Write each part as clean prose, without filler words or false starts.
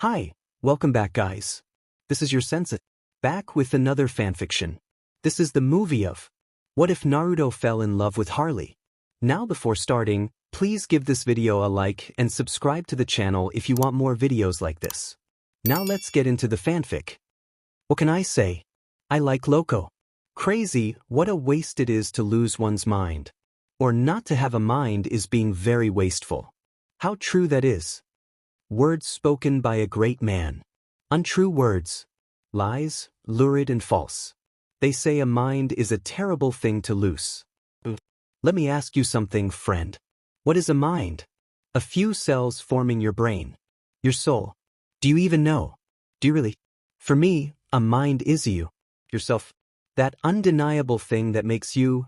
Hi, welcome back guys. This is your sensei, back with another fanfiction. This is the movie of What If Naruto Fell in Love with Harley? Now before starting, please give this video a like and subscribe to the channel if you want more videos like this. Now let's get into the fanfic. What can I say? I like Loco. Crazy, what a waste it is to lose one's mind. Or not to have a mind is being very wasteful. How true that is. Words spoken by a great man. Untrue words. Lies, lurid and false. They say a mind is a terrible thing to lose. Let me ask you something, friend. What is a mind? A few cells forming your brain. Your soul. Do you even know? Do you really? For me, a mind is you. Yourself. That undeniable thing that makes you,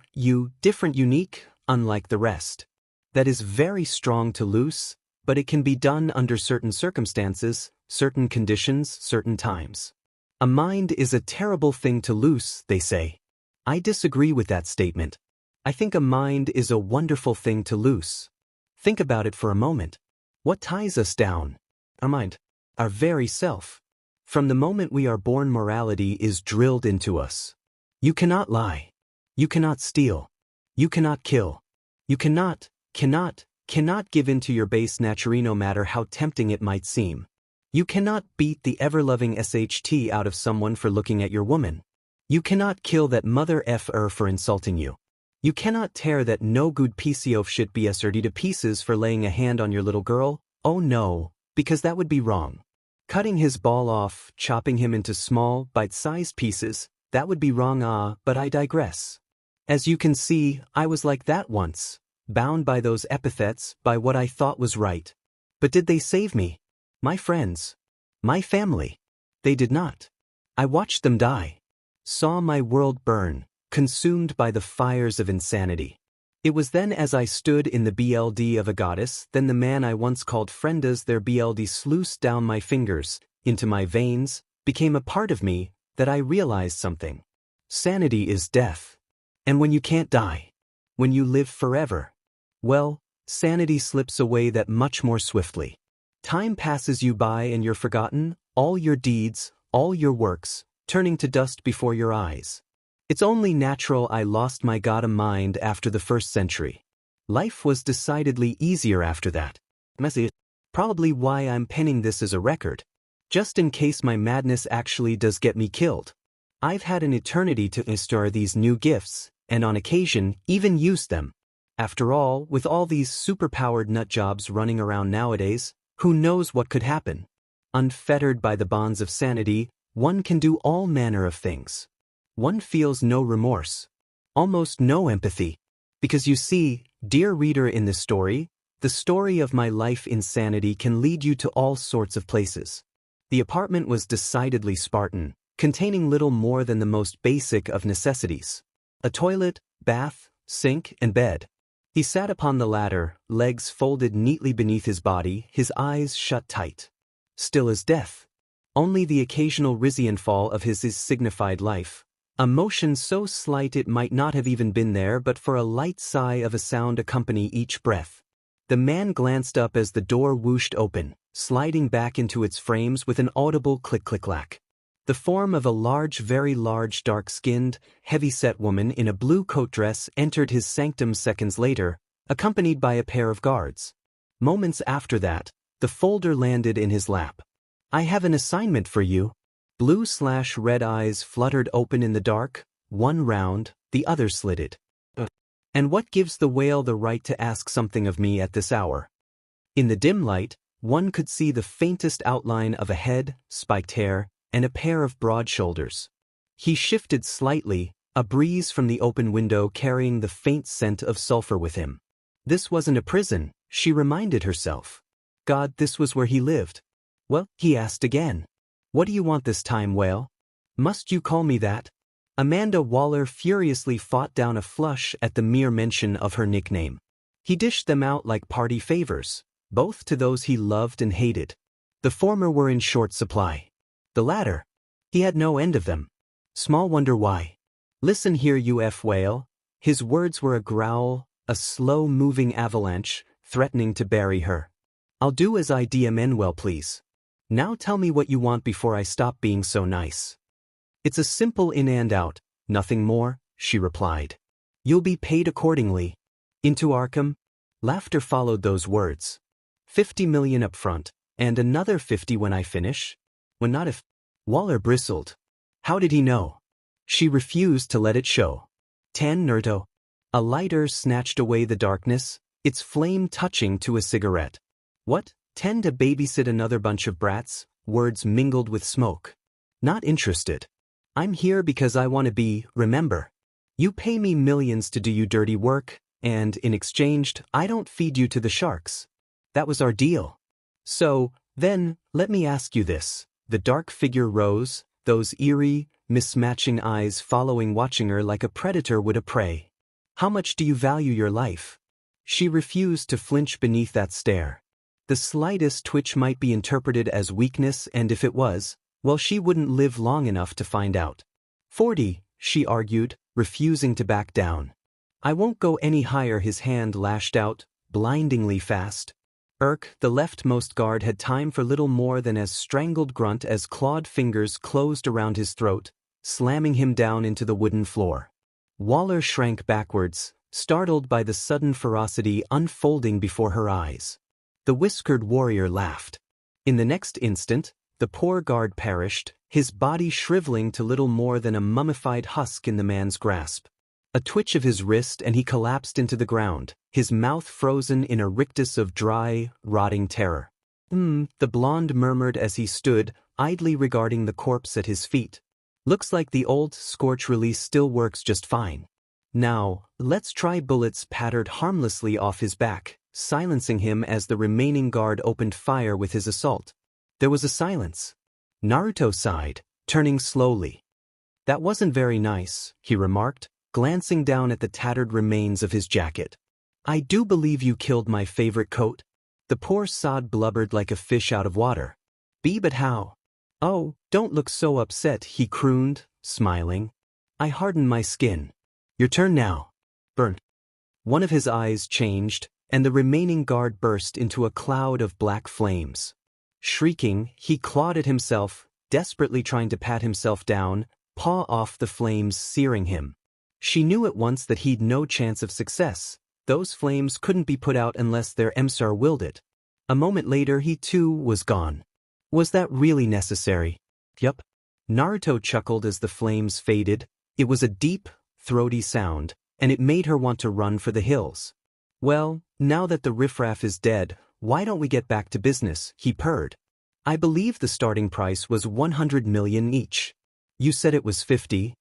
different, unique, unlike the rest. That is very strong to lose, but it can be done under certain circumstances, certain conditions, certain times. A mind is a terrible thing to lose, they say. I disagree with that statement. I think a mind is a wonderful thing to lose. Think about it for a moment. What ties us down? Our mind. Our very self. From the moment we are born, morality is drilled into us. You cannot lie. You cannot steal. You cannot kill. You cannot give in to your base nature no matter how tempting it might seem. You cannot beat the ever-loving SHT out of someone for looking at your woman. You cannot kill that mother effer for insulting you. You cannot tear that no good piece of shit BSRD to pieces for laying a hand on your little girl. Oh no, because that would be wrong. Cutting his ball off, chopping him into small, bite-sized pieces, that would be wrong. But I digress. As you can see, I was like that once. Bound by those epithets, by what I thought was right. But did they save me? My friends? My family? They did not. I watched them die. Saw my world burn, consumed by the fires of insanity. It was then as I stood in the BLD of a goddess, then the man I once called friend as their BLD sluiced down my fingers, into my veins, became a part of me, that I realized something. Sanity is death. And when you can't die, when you live forever, well, sanity slips away that much more swiftly. Time passes you by and you're forgotten, all your deeds, all your works, turning to dust before your eyes. It's only natural I lost my Gotham mind after the first century. Life was decidedly easier after that. Messy. Probably why I'm penning this as a record. Just in case my madness actually does get me killed. I've had an eternity to store these new gifts, and on occasion, even use them. After all, with all these superpowered nutjobs running around nowadays, who knows what could happen? Unfettered by the bonds of sanity, one can do all manner of things. One feels no remorse. Almost no empathy. Because you see, dear reader, in this story, the story of my life in sanity can lead you to all sorts of places. The apartment was decidedly Spartan, containing little more than the most basic of necessities. A toilet, bath, sink, and bed. He sat upon the latter, legs folded neatly beneath his body, his eyes shut tight. Still as death. Only the occasional Rizian fall of his signified life. A motion so slight it might not have even been there but for a light sigh of a sound accompany each breath. The man glanced up as the door whooshed open, sliding back into its frames with an audible click-click-clack. The form of a large, very large, dark-skinned, heavy-set woman in a blue coat dress entered his sanctum seconds later, accompanied by a pair of guards. Moments after that, the folder landed in his lap. I have an assignment for you. Blue/red eyes fluttered open in the dark, one round, the other slitted. And what gives the whale the right to ask something of me at this hour? In the dim light, one could see the faintest outline of a head, spiked hair, and a pair of broad shoulders. He shifted slightly, a breeze from the open window carrying the faint scent of sulfur with him. This wasn't a prison, she reminded herself. God, this was where he lived. Well, he asked again. What do you want this time, whale? Must you call me that? Amanda Waller furiously fought down a flush at the mere mention of her nickname. He dished them out like party favors, both to those he loved and hated. The former were in short supply. The latter, he had no end of them. Small wonder why. Listen here, you whale. His words were a growl, a slow-moving avalanche, threatening to bury her. I'll do as I dmn well, please. Now tell me what you want before I stop being so nice. It's a simple in and out, nothing more, she replied. You'll be paid accordingly. Into Arkham? Laughter followed those words. 50 million up front, and another 50 when I finish? When not if... Waller bristled. How did he know? She refused to let it show. 10 Naruto. A lighter snatched away the darkness, its flame touching to a cigarette. What? 10 to babysit another bunch of brats? Words mingled with smoke. Not interested. I'm here because I want to be, remember. You pay me millions to do you dirty work, and in exchange, I don't feed you to the sharks. That was our deal. So, then, let me ask you this. The dark figure rose, those eerie, mismatching eyes watching her like a predator would a prey. How much do you value your life? She refused to flinch beneath that stare. The slightest twitch might be interpreted as weakness, and if it was, well, she wouldn't live long enough to find out. 40, she argued, refusing to back down. I won't go any higher. His hand lashed out, blindingly fast. The leftmost guard had time for little more than a strangled grunt as clawed fingers closed around his throat, slamming him down into the wooden floor. Waller shrank backwards, startled by the sudden ferocity unfolding before her eyes. The whiskered warrior laughed. In the next instant, the poor guard perished, his body shriveling to little more than a mummified husk in the man's grasp. A twitch of his wrist and he collapsed into the ground, his mouth frozen in a rictus of dry, rotting terror. The blonde murmured as he stood, idly regarding the corpse at his feet. Looks like the old scorch release still works just fine. Now, let's try. Bullets pattered harmlessly off his back, silencing him as the remaining guard opened fire with his assault. There was a silence. Naruto sighed, turning slowly. That wasn't very nice, he remarked, glancing down at the tattered remains of his jacket. I do believe you killed my favorite coat. The poor sod blubbered like a fish out of water. But how? Oh, don't look so upset, he crooned, smiling. I hardened my skin. Your turn now. Burnt. One of his eyes changed, and the remaining guard burst into a cloud of black flames. Shrieking, he clawed at himself, desperately trying to pat himself down, paw off the flames searing him. She knew at once that he'd no chance of success. Those flames couldn't be put out unless their emissary willed it. A moment later he too was gone. Was that really necessary? Yup. Naruto chuckled as the flames faded. It was a deep, throaty sound, and it made her want to run for the hills. Well, now that the riffraff is dead, why don't we get back to business, he purred. I believe the starting price was 100 million each. You said it was 50?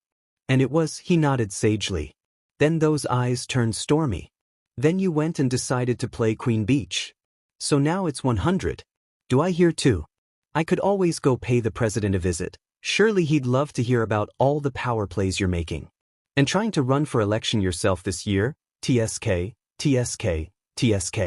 And it was, he nodded sagely. Then those eyes turned stormy. Then you went and decided to play Queen Beach. So now it's 100. Do I hear too? I could always go pay the president a visit. Surely he'd love to hear about all the power plays you're making. And trying to run for election yourself this year? TSK, TSK, TSK.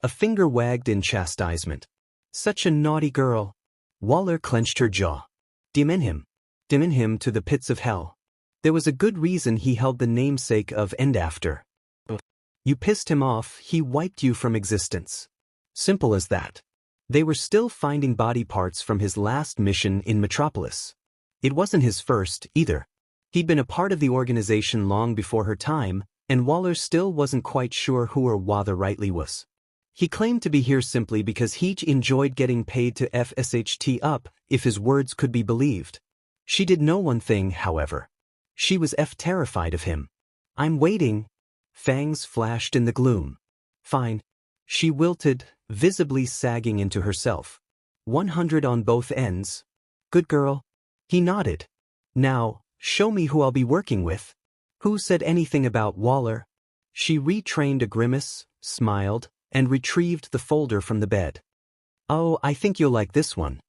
A finger wagged in chastisement. Such a naughty girl. Waller clenched her jaw. Demon him to the pits of hell. There was a good reason he held the namesake of and after. You pissed him off, he wiped you from existence. Simple as that. They were still finding body parts from his last mission in Metropolis. It wasn't his first, either. He'd been a part of the organization long before her time, and Waller still wasn't quite sure who or what the rightly was. He claimed to be here simply because he enjoyed getting paid to FSHT up, if his words could be believed. She did know one thing, however. She was terrified of him. I'm waiting. Fangs flashed in the gloom. Fine. She wilted, visibly sagging into herself. 100 on both ends. Good girl. He nodded. Now, show me who I'll be working with. Who said anything about Waller? She retrained a grimace, smiled, and retrieved the folder from the bed. Oh, I think you'll like this one.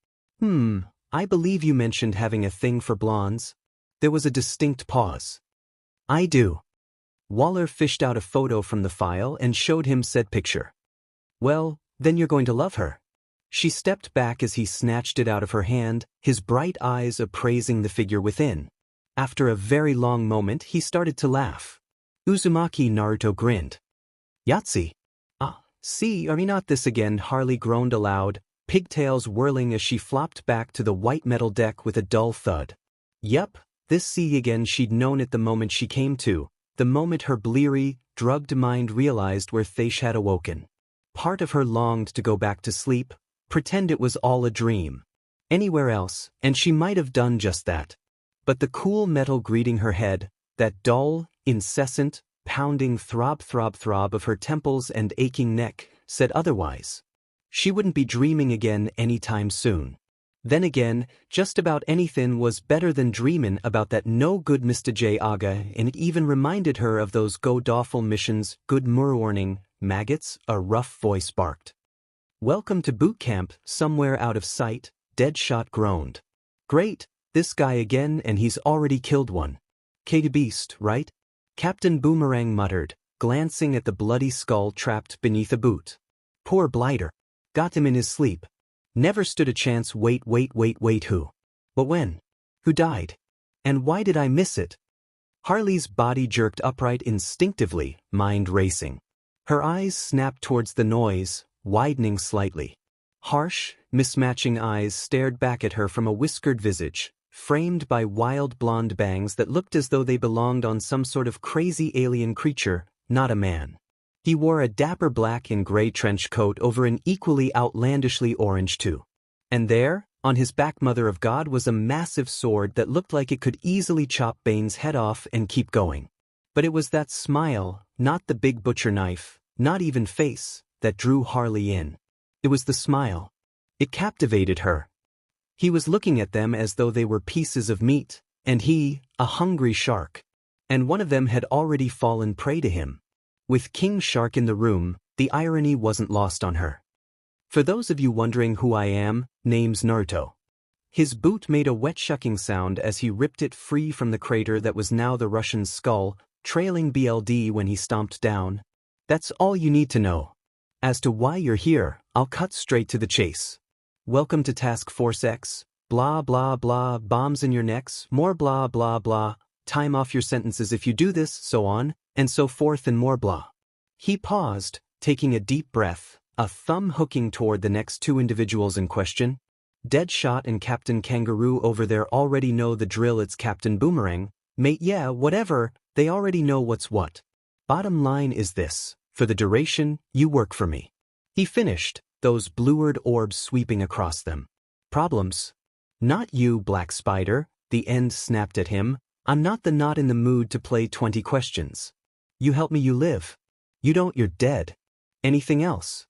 I believe you mentioned having a thing for blondes. There was a distinct pause. I do. Waller fished out a photo from the file and showed him said picture. Well, then you're going to love her. She stepped back as he snatched it out of her hand, his bright eyes appraising the figure within. After a very long moment, he started to laugh. Uzumaki Naruto grinned. Yahtzee. See, are we not this again? Harley groaned aloud, pigtails whirling as she flopped back to the white metal deck with a dull thud. Yup, this sea again. She'd known it the moment she came to, the moment her bleary, drugged mind realized where Thaish had awoken. Part of her longed to go back to sleep, pretend it was all a dream. Anywhere else, and she might have done just that. But the cool metal greeting her head, that dull, incessant, pounding throb of her temples and aching neck, said otherwise. She wouldn't be dreaming again anytime soon. Then again, just about anything was better than dreamin' about that no-good Mr. J. Aga, and it even reminded her of those go-dofful missions. Good morning, maggots, a rough voice barked. Welcome to boot camp, somewhere out of sight, Deadshot groaned. Great, this guy again, and he's already killed one. K beast, right? Captain Boomerang muttered, glancing at the bloody skull trapped beneath a boot. Poor blighter. Got him in his sleep. Never stood a chance. Wait, who? But when? Who died? And why did I miss it? Harley's body jerked upright instinctively, mind racing. Her eyes snapped towards the noise, widening slightly. Harsh, mismatching eyes stared back at her from a whiskered visage, framed by wild blonde bangs that looked as though they belonged on some sort of crazy alien creature, not a man. He wore a dapper black and gray trench coat over an equally outlandishly orange too. And there, on his back, Mother of God, was a massive sword that looked like it could easily chop Bane's head off and keep going. But it was that smile, not the big butcher knife, not even face, that drew Harley in. It was the smile. It captivated her. He was looking at them as though they were pieces of meat, and he, a hungry shark. And one of them had already fallen prey to him. With King Shark in the room, the irony wasn't lost on her. For those of you wondering who I am, name's Naruto. His boot made a wet shucking sound as he ripped it free from the crater that was now the Russian's skull, trailing BLD when he stomped down. That's all you need to know. As to why you're here, I'll cut straight to the chase. Welcome to Task Force X, blah blah blah, bombs in your necks, more blah blah blah, time off your sentences if you do this, so on, and so forth and more blah. He paused, taking a deep breath, a thumb hooking toward the next two individuals in question. Deadshot and Captain Kangaroo over there already know the drill. It's Captain Boomerang. Mate, yeah, whatever, they already know what's what. Bottom line is this, for the duration, you work for me. He finished, those bluered orbs sweeping across them. Problems? Not you, Black Spider, the end snapped at him. I'm not in the mood to play 20 questions. You help me, you live. You don't, you're dead. Anything else?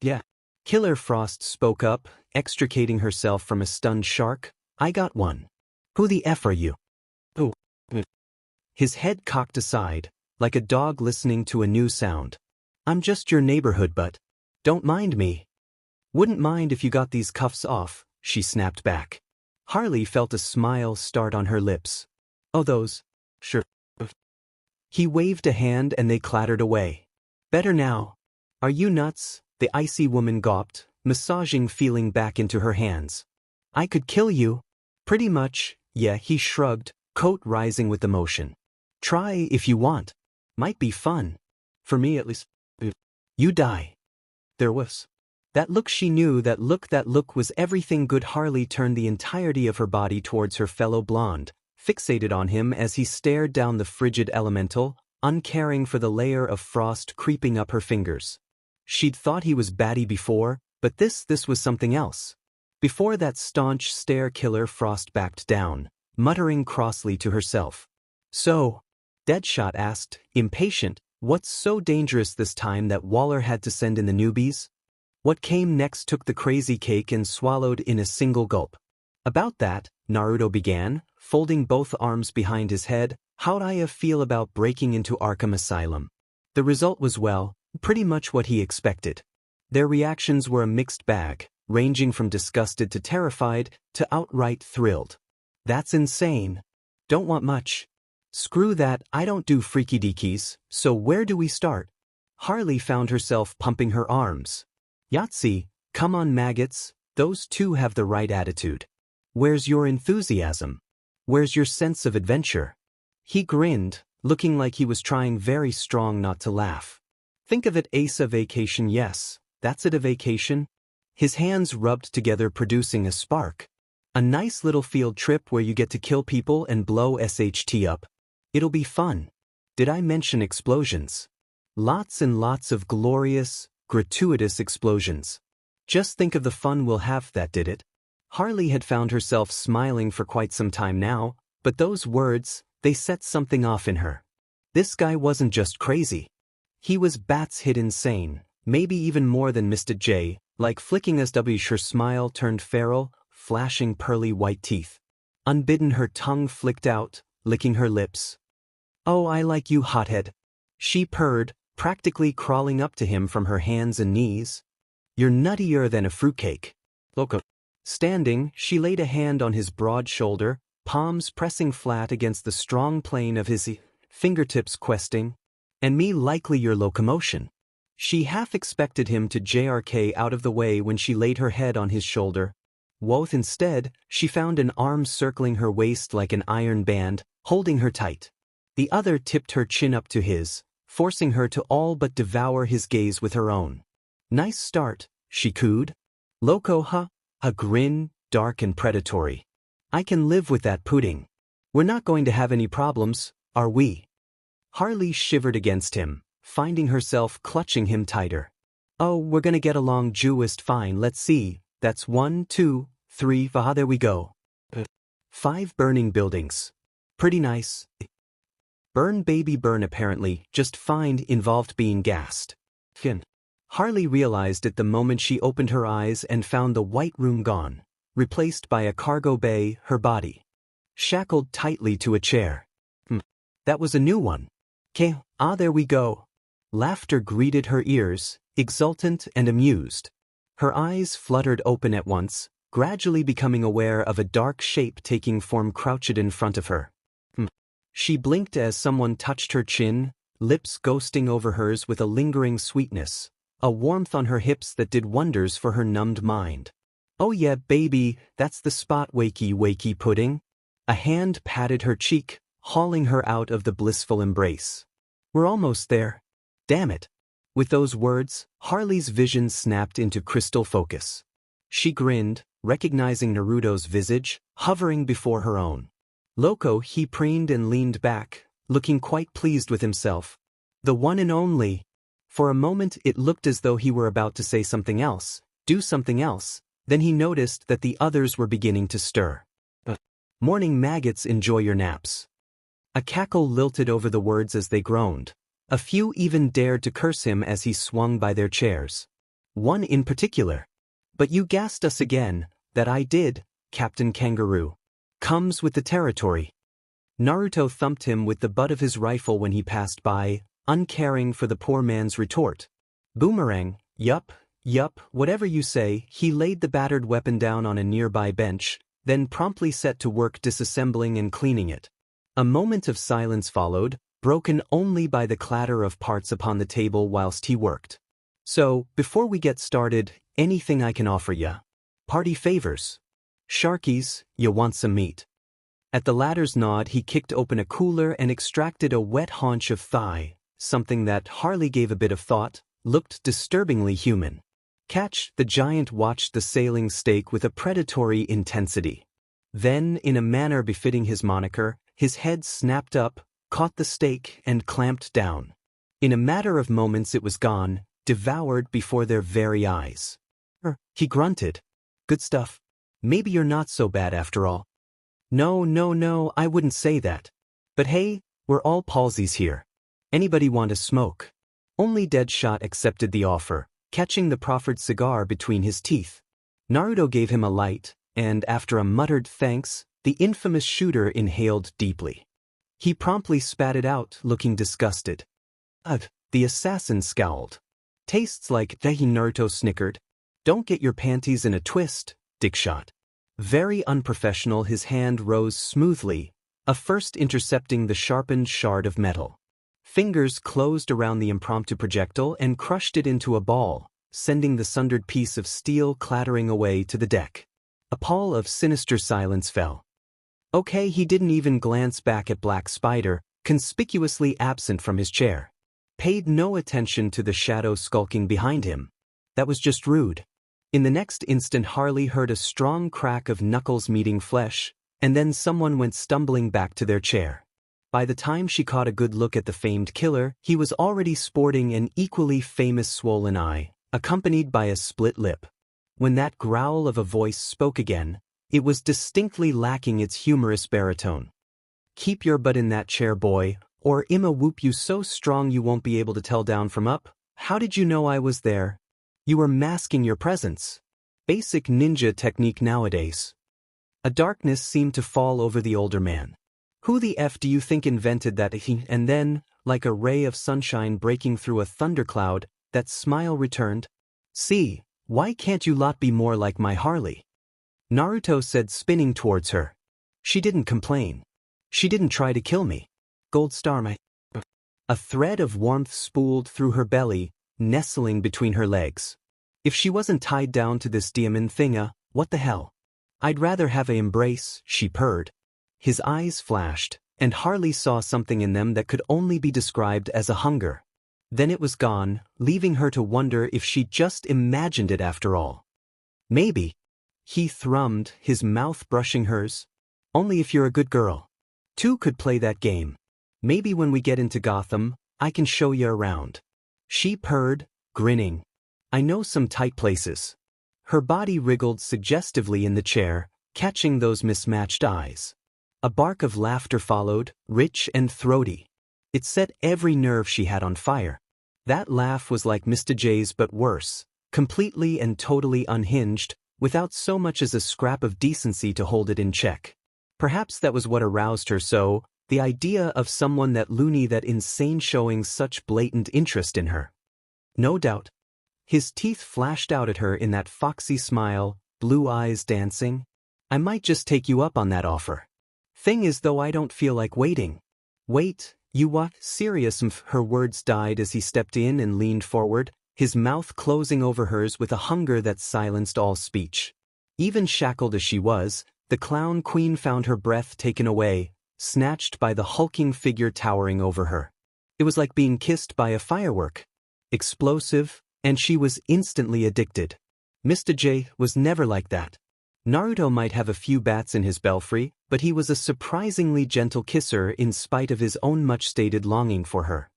Yeah. Killer Frost spoke up, extricating herself from a stunned shark. I got one. Who the F are you? Oh. His head cocked aside, like a dog listening to a new sound. I'm just your neighborhood, but don't mind me. Wouldn't mind if you got these cuffs off, she snapped back. Harley felt a smile start on her lips. Oh, those? Sure. He waved a hand and they clattered away. Better now. Are you nuts? The icy woman gawped, massaging feeling back into her hands. I could kill you. Pretty much, yeah, he shrugged, coat rising with emotion. Try if you want. Might be fun. For me at least. You die. There was. That look she knew, that look was everything good. Harley turned the entirety of her body towards her fellow blonde, fixated on him as he stared down the frigid elemental, uncaring for the layer of frost creeping up her fingers. She'd thought he was batty before, but this was something else. Before that staunch stare, Killer Frost backed down, muttering crossly to herself. So? Deadshot asked, impatient, what's so dangerous this time that Waller had to send in the newbies? What came next took the crazy cake and swallowed in a single gulp. About that, Naruto began, folding both arms behind his head. How'd I feel about breaking into Arkham Asylum? The result was, well, pretty much what he expected. Their reactions were a mixed bag, ranging from disgusted to terrified to outright thrilled. That's insane. Don't want much. Screw that, I don't do freaky deakies, so where do we start? Harley found herself pumping her arms. Yahtzee, come on maggots, those two have the right attitude. Where's your enthusiasm? Where's your sense of adventure? He grinned, looking like he was trying very strong not to laugh. Think of it as a vacation. Yes, that's it, a vacation. His hands rubbed together producing a spark. A nice little field trip where you get to kill people and blow SHT up. It'll be fun. Did I mention explosions? Lots and lots of glorious, gratuitous explosions. Just think of the fun we'll have that did it. Harley had found herself smiling for quite some time now, but those words, they set something off in her. This guy wasn't just crazy. He was bats hit insane, maybe even more than Mr. J, like flicking SW. Her smile turned feral, flashing pearly white teeth. Unbidden her tongue flicked out, licking her lips. "Oh, I like you, hothead," she purred, practically crawling up to him from her hands and knees. "You're nuttier than a fruitcake." Loco. Standing, she laid a hand on his broad shoulder, palms pressing flat against the strong plane of his fingertips questing. "And me likely your locomotion." She half expected him to JRK out of the way when she laid her head on his shoulder. Woth instead, she found an arm circling her waist like an iron band, holding her tight. The other tipped her chin up to his, forcing her to all but devour his gaze with her own. "Nice start," she cooed. "Loco, huh?" A grin, dark and predatory. "I can live with that pudding. We're not going to have any problems, are we?" Harley shivered against him, finding herself clutching him tighter. "Oh, we're gonna get along Jewist fine, let's see. That's 1, 2, 3, there we go. 5 burning buildings. Pretty nice. Burn baby burn apparently, just fine involved being gassed." Harley realized it the moment she opened her eyes and found the white room gone, replaced by a cargo bay, her body shackled tightly to a chair. That was a new one. There we go. Laughter greeted her ears, exultant and amused. Her eyes fluttered open at once, gradually becoming aware of a dark shape taking form crouched in front of her. She blinked as someone touched her chin, lips ghosting over hers with a lingering sweetness, a warmth on her hips that did wonders for her numbed mind. "Oh yeah, baby, that's the spot, wakey wakey pudding." A hand patted her cheek, hauling her out of the blissful embrace. "We're almost there. Damn it." With those words, Harley's vision snapped into crystal focus. She grinned, recognizing Naruto's visage, hovering before her own. Loco, he preened and leaned back, looking quite pleased with himself. The one and only. For a moment it looked as though he were about to say something else, do something else, then he noticed that the others were beginning to stir. "Morning maggots, enjoy your naps." A cackle lilted over the words as they groaned. A few even dared to curse him as he swung by their chairs. One in particular. "But you gassed us again." "That I did, Captain Kangaroo. Comes with the territory." Naruto thumped him with the butt of his rifle when he passed by, uncaring for the poor man's retort. "Boomerang, yup, whatever you say." He laid the battered weapon down on a nearby bench, then promptly set to work disassembling and cleaning it. A moment of silence followed, broken only by the clatter of parts upon the table whilst he worked. "So, before we get started, anything I can offer ya? Party favors? Sharkies, you want some meat?" At the latter's nod he kicked open a cooler and extracted a wet haunch of thigh, something that Harley gave a bit of thought, looked disturbingly human. The giant watched the sailing steak with a predatory intensity. Then, in a manner befitting his moniker, his head snapped up, caught the steak, and clamped down. In a matter of moments it was gone, devoured before their very eyes. He grunted. "Good stuff. Maybe you're not so bad after all." No, I wouldn't say that. But hey, we're all palsies here. Anybody want a smoke?" Only Deadshot accepted the offer, catching the proffered cigar between his teeth. Naruto gave him a light, and after a muttered thanks, the infamous shooter inhaled deeply. He promptly spat it out, looking disgusted. "Ugh," the assassin scowled. "Tastes like dahi." Naruto snickered. "Don't get your panties in a twist, Dickshot." Very unprofessional, his hand rose smoothly, a first intercepting the sharpened shard of metal. Fingers closed around the impromptu projectile and crushed it into a ball, sending the sundered piece of steel clattering away to the deck. A pall of sinister silence fell. Okay, he didn't even glance back at Black Spider, conspicuously absent from his chair. Paid no attention to the shadow skulking behind him. That was just rude. In the next instant Harley heard a strong crack of knuckles meeting flesh, and then someone went stumbling back to their chair. By the time she caught a good look at the famed killer, he was already sporting an equally famous swollen eye, accompanied by a split lip. When that growl of a voice spoke again, it was distinctly lacking its humorous baritone. "Keep your butt in that chair, boy, or I'ma whoop you so strong you won't be able to tell down from up. How did you know I was there? You were masking your presence." Basic ninja technique nowadays. A darkness seemed to fall over the older man. "Who the F do you think invented that?" And then, like a ray of sunshine breaking through a thundercloud, that smile returned. "See, why can't you lot be more like my Harley?" Naruto said, spinning towards her. "She didn't complain. She didn't try to kill me. Gold star my..." A thread of warmth spooled through her belly, nestling between her legs. "If she wasn't tied down to this diamond thinga, what the hell? I'd rather have a embrace," she purred. His eyes flashed, and Harley saw something in them that could only be described as a hunger. Then it was gone, leaving her to wonder if she just imagined it after all. "Maybe," he thrummed, his mouth brushing hers. "Only if you're a good girl. Two could play that game. Maybe when we get into Gotham, I can show you around." She purred, grinning. "I know some tight places." Her body wriggled suggestively in the chair, catching those mismatched eyes. A bark of laughter followed, rich and throaty. It set every nerve she had on fire. That laugh was like Mr. J's but worse, completely and totally unhinged, without so much as a scrap of decency to hold it in check. Perhaps that was what aroused her so, the idea of someone that loony, that insane, showing such blatant interest in her. No doubt. His teeth flashed out at her in that foxy smile, blue eyes dancing. "I might just take you up on that offer. Thing is though, I don't feel like waiting." "Wait, you what? Serious?" Her words died as he stepped in and leaned forward, his mouth closing over hers with a hunger that silenced all speech. Even shackled as she was, the clown queen found her breath taken away, snatched by the hulking figure towering over her. It was like being kissed by a firework. Explosive, and she was instantly addicted. Mr. J was never like that. Naruto might have a few bats in his belfry, but he was a surprisingly gentle kisser in spite of his own much-stated longing for her.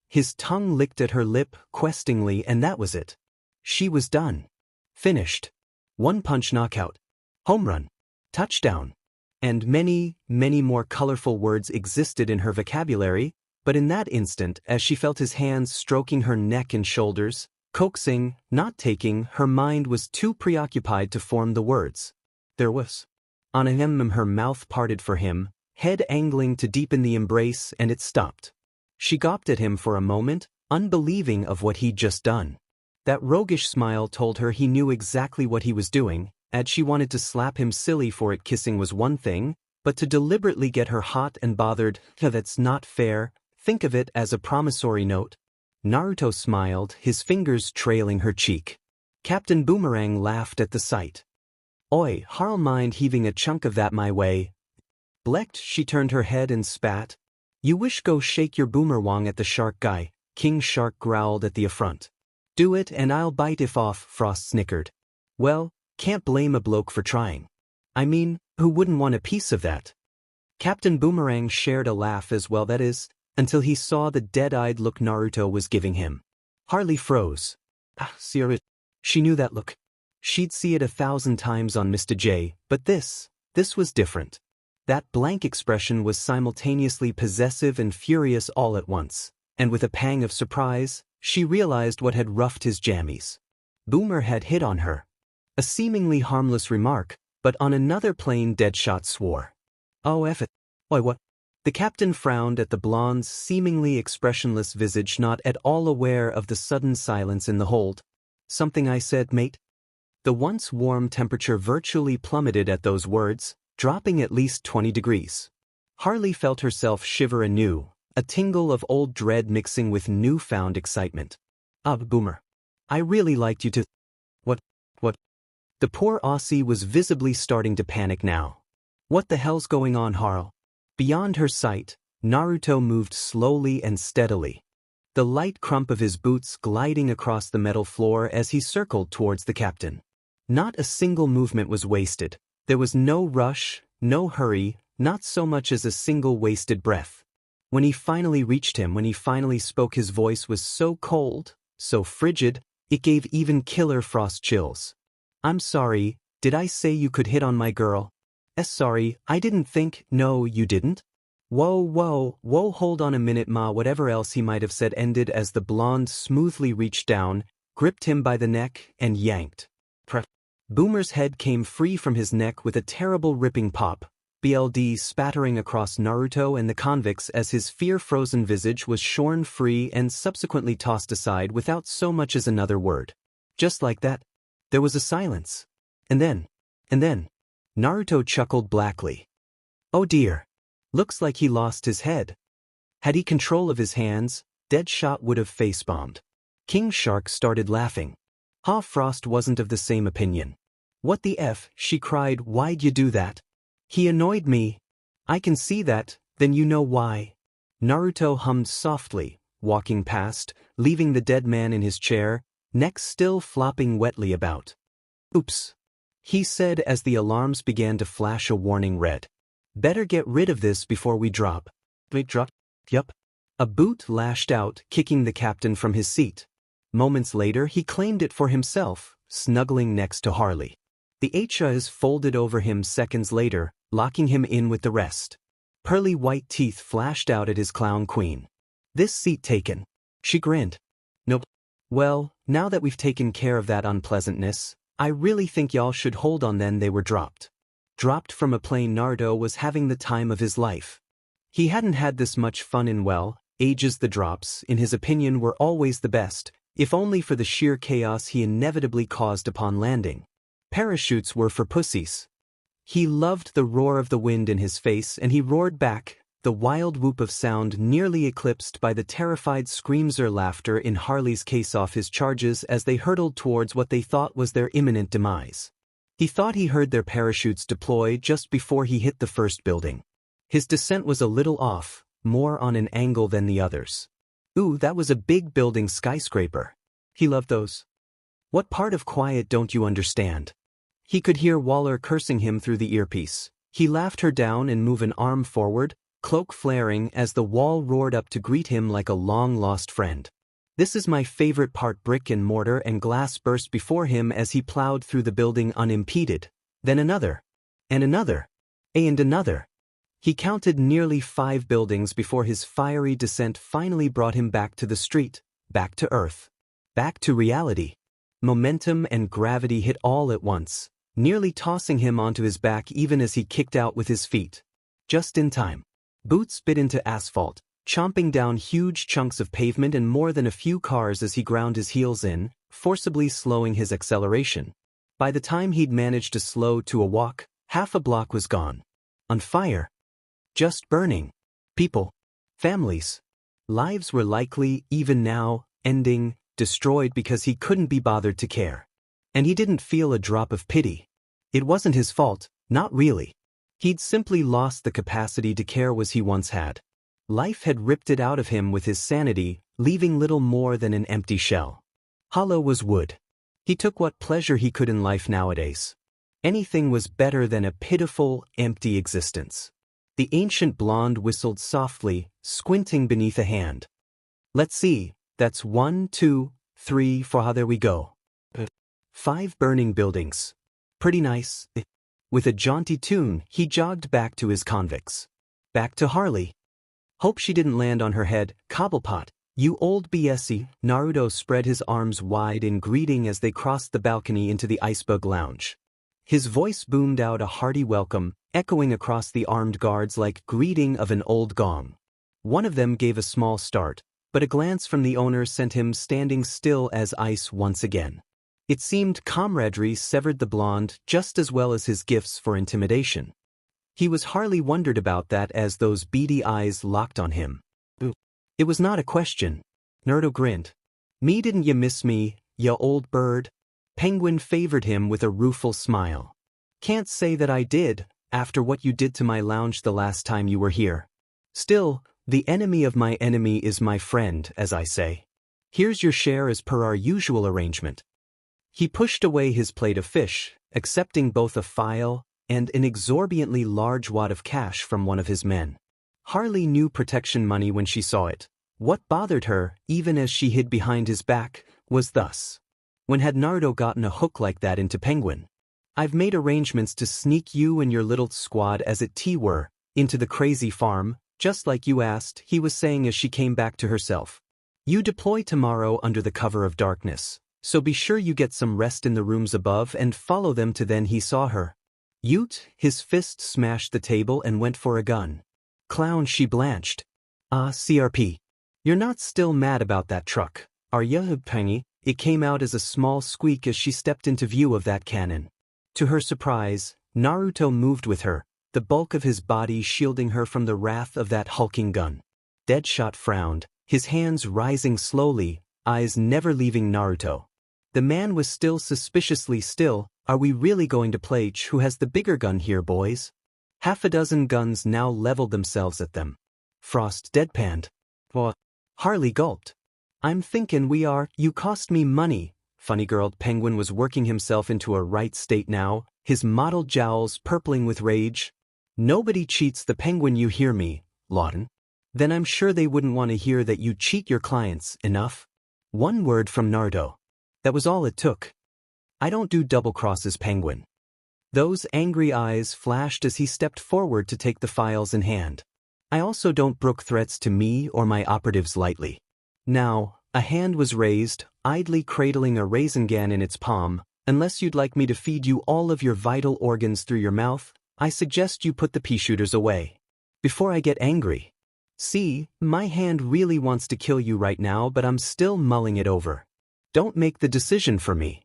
His tongue licked at her lip questingly, and that was it. She was done. Finished. One-punch knockout. Home run. Touchdown. And many, many more colorful words existed in her vocabulary, but in that instant, as she felt his hands stroking her neck and shoulders, coaxing, not taking, her mind was too preoccupied to form the words. There was. On a hem, her mouth parted for him, head angling to deepen the embrace, and it stopped. She gawped at him for a moment, unbelieving of what he'd just done. That roguish smile told her he knew exactly what he was doing, and she wanted to slap him silly for it. Kissing was one thing, but to deliberately get her hot and bothered, that's not fair. Think of it as a promissory note. Naruto smiled, his fingers trailing her cheek. Captain Boomerang laughed at the sight. "Oi, Harl, mind heaving a chunk of that my way?" Blecked, she turned her head and spat. "You wish go shake your boomerwong at the shark guy," King Shark growled at the affront. "Do it and I'll bite if off," Frost snickered. "Well, can't blame a bloke for trying. I mean, who wouldn't want a piece of that?" Captain Boomerang shared a laugh as well, that is, until he saw the dead-eyed look Naruto was giving him. Harley froze. See it. She knew that look. She'd see it 1,000 times on Mr. J, but this was different. That blank expression was simultaneously possessive and furious all at once, and with a pang of surprise, she realized what had roughed his jammies. Boomer had hit on her. A seemingly harmless remark, but on another plane Deadshot swore. "Oh, F it. Why what?" The captain frowned at the blonde's seemingly expressionless visage, not at all aware of the sudden silence in the hold. "Something I said, mate?" The once warm temperature virtually plummeted at those words, dropping at least 20 degrees. Harley felt herself shiver anew, a tingle of old dread mixing with newfound excitement. Boomer. I really liked you to..." What? The poor Aussie was visibly starting to panic now. "What the hell's going on, Harl?" Beyond her sight, Naruto moved slowly and steadily. The light crump of his boots gliding across the metal floor as he circled towards the captain. Not a single movement was wasted. There was no rush, no hurry, not so much as a single wasted breath. When he finally reached him, when he finally spoke, his voice was so cold, so frigid, it gave even Killer Frost chills. "I'm sorry, did I say you could hit on my girl?" Sorry, I didn't think." "No, you didn't?" Whoa, hold on a minute ma." Whatever else he might have said ended as the blonde smoothly reached down, gripped him by the neck, and yanked. Boomer's head came free from his neck with a terrible ripping pop, BLD spattering across Naruto and the convicts as his fear-frozen visage was shorn free and subsequently tossed aside without so much as another word. Just like that, there was a silence. And then, Naruto chuckled blackly. Oh dear. Looks like he lost his head. Had he control of his hands, Deadshot would have face-bombed. King Shark started laughing. Frost wasn't of the same opinion. "What the F?" she cried. "Why'd you do that?" "He annoyed me." "I can see that, then you know why." Naruto hummed softly, walking past, leaving the dead man in his chair, neck still flopping wetly about. "Oops," he said as the alarms began to flash a warning red. "Better get rid of this before we drop." "We drop?" "Yup." A boot lashed out, kicking the captain from his seat. Moments later he claimed it for himself, snuggling next to Harley. The H's folded over him seconds later, locking him in with the rest. Pearly white teeth flashed out at his clown queen. "This seat taken." She grinned. "Nope." "Well, now that we've taken care of that unpleasantness, I really think y'all should hold on." Then they were dropped. Dropped from a plane. Naruto was having the time of his life. He hadn't had this much fun in, well, ages. The drops, in his opinion, were always the best, if only for the sheer chaos he inevitably caused upon landing. Parachutes were for pussies. He loved the roar of the wind in his face, and he roared back, the wild whoop of sound nearly eclipsed by the terrified screams or laughter in Harley's case off his charges as they hurtled towards what they thought was their imminent demise. He thought he heard their parachutes deploy just before he hit the first building. His descent was a little off, more on an angle than the others. Ooh, that was a big building, skyscraper. He loved those. What part of quiet don't you understand? He could hear Waller cursing him through the earpiece. He laughed her down and moved an arm forward, cloak flaring as the wall roared up to greet him like a long-lost friend. "This is my favorite part." Brick and mortar and glass burst before him as he plowed through the building unimpeded. Then another. And another. And another. He counted nearly 5 buildings before his fiery descent finally brought him back to the street, back to Earth, back to reality. Momentum and gravity hit all at once, nearly tossing him onto his back even as he kicked out with his feet. Just in time. Boots bit into asphalt, chomping down huge chunks of pavement and more than a few cars as he ground his heels in, forcibly slowing his acceleration. By the time he'd managed to slow to a walk, half a block was gone. On fire. Just burning. People. Families. Lives were likely, even now, ending, destroyed because he couldn't be bothered to care. And he didn't feel a drop of pity. It wasn't his fault, not really. He'd simply lost the capacity to care as he once had. Life had ripped it out of him with his sanity, leaving little more than an empty shell. Hollow was wood. He took what pleasure he could in life nowadays. Anything was better than a pitiful, empty existence. The ancient blonde whistled softly, squinting beneath a hand. "Let's see, that's 1, 2, 3, 4, there we go. 5 burning buildings. Pretty nice." With a jaunty tune, he jogged back to his convicts. Back to Harley. "Hope she didn't land on her head, Cobblepot, you old BSE." Naruto spread his arms wide in greeting as they crossed the balcony into the Icebug Lounge. His voice boomed out a hearty welcome, echoing across the armed guards like greeting of an old gong. One of them gave a small start, but a glance from the owner sent him standing still as ice once again. It seemed camaraderie severed the blonde just as well as his gifts for intimidation. He was hardly wondered about that as those beady eyes locked on him. It was not a question. Naruto grinned. "Me, didn't you miss me, ya old bird?" Penguin favored him with a rueful smile. "Can't say that I did, after what you did to my lounge the last time you were here. Still, the enemy of my enemy is my friend, as I say. Here's your share as per our usual arrangement." He pushed away his plate of fish, accepting both a file and an exorbitantly large wad of cash from one of his men. Harley knew protection money when she saw it. What bothered her, even as she hid behind his back, was thus. When had Naruto gotten a hook like that into Penguin? I've made arrangements to sneak you and your little squad as it were, into the crazy farm, just like you asked, he was saying as she came back to herself. You deploy tomorrow under the cover of darkness, so be sure you get some rest in the rooms above and follow them to. Then he saw her. Ute, his fist smashed the table and went for a gun. Clown, she blanched. Ah, CRP. You're not still mad about that truck, are ya, Penny? It came out as a small squeak as she stepped into view of that cannon. To her surprise, Naruto moved with her, the bulk of his body shielding her from the wrath of that hulking gun. Deadshot frowned, his hands rising slowly, eyes never leaving Naruto. The man was still suspiciously still. Are we really going to play who has the bigger gun here, boys? Half a dozen guns now leveled themselves at them. Frost deadpanned. What? Harley gulped. I'm thinking we are. You cost me money. Funny girl. Penguin was working himself into a right state now, his mottled jowls purpling with rage. Nobody cheats the Penguin, you hear me, Lawton? Then I'm sure they wouldn't want to hear that you cheat your clients. Enough? One word from Naruto. That was all it took. I don't do double crosses, Penguin. Those angry eyes flashed as he stepped forward to take the files in hand. I also don't brook threats to me or my operatives lightly. Now, a hand was raised, idly cradling a raisingan in its palm. Unless you'd like me to feed you all of your vital organs through your mouth, I suggest you put the pea shooters away. Before I get angry. See, my hand really wants to kill you right now, but I'm still mulling it over. Don't make the decision for me.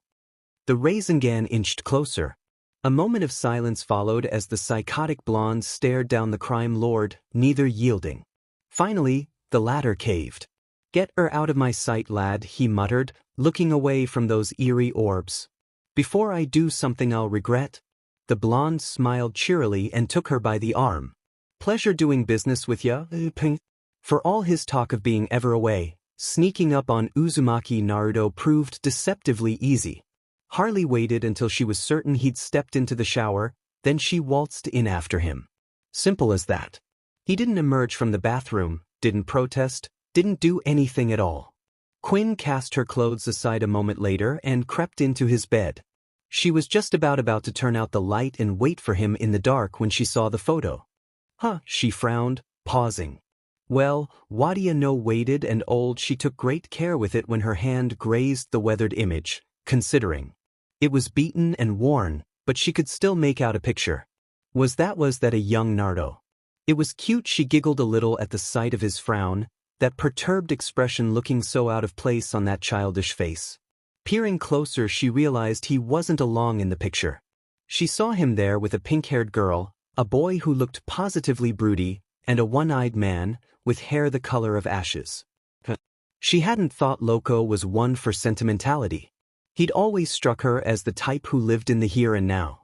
The raisingan inched closer. A moment of silence followed as the psychotic blonde stared down the crime lord, neither yielding. Finally, the latter caved. Get her out of my sight, lad, he muttered, looking away from those eerie orbs. Before I do something I'll regret. The blonde smiled cheerily and took her by the arm. Pleasure doing business with ya, Pink. For all his talk of being ever away, sneaking up on Uzumaki Naruto proved deceptively easy. Harley waited until she was certain he'd stepped into the shower, then she waltzed in after him. Simple as that. He didn't emerge from the bathroom, didn't protest, didn't do anything at all. Quinn cast her clothes aside a moment later and crept into his bed. She was just about to turn out the light and wait for him in the dark when she saw the photo. Huh, she frowned, pausing. Well, Wadia no waited and old she took great care with it when her hand grazed the weathered image, considering. It was beaten and worn, but she could still make out a picture. Was that a young Naruto? It was cute. She giggled a little at the sight of his frown, that perturbed expression looking so out of place on that childish face. Peering closer, she realized he wasn't along in the picture. She saw him there with a pink-haired girl, a boy who looked positively broody, and a one-eyed man, with hair the color of ashes. She hadn't thought Loco was one for sentimentality. He'd always struck her as the type who lived in the here and now.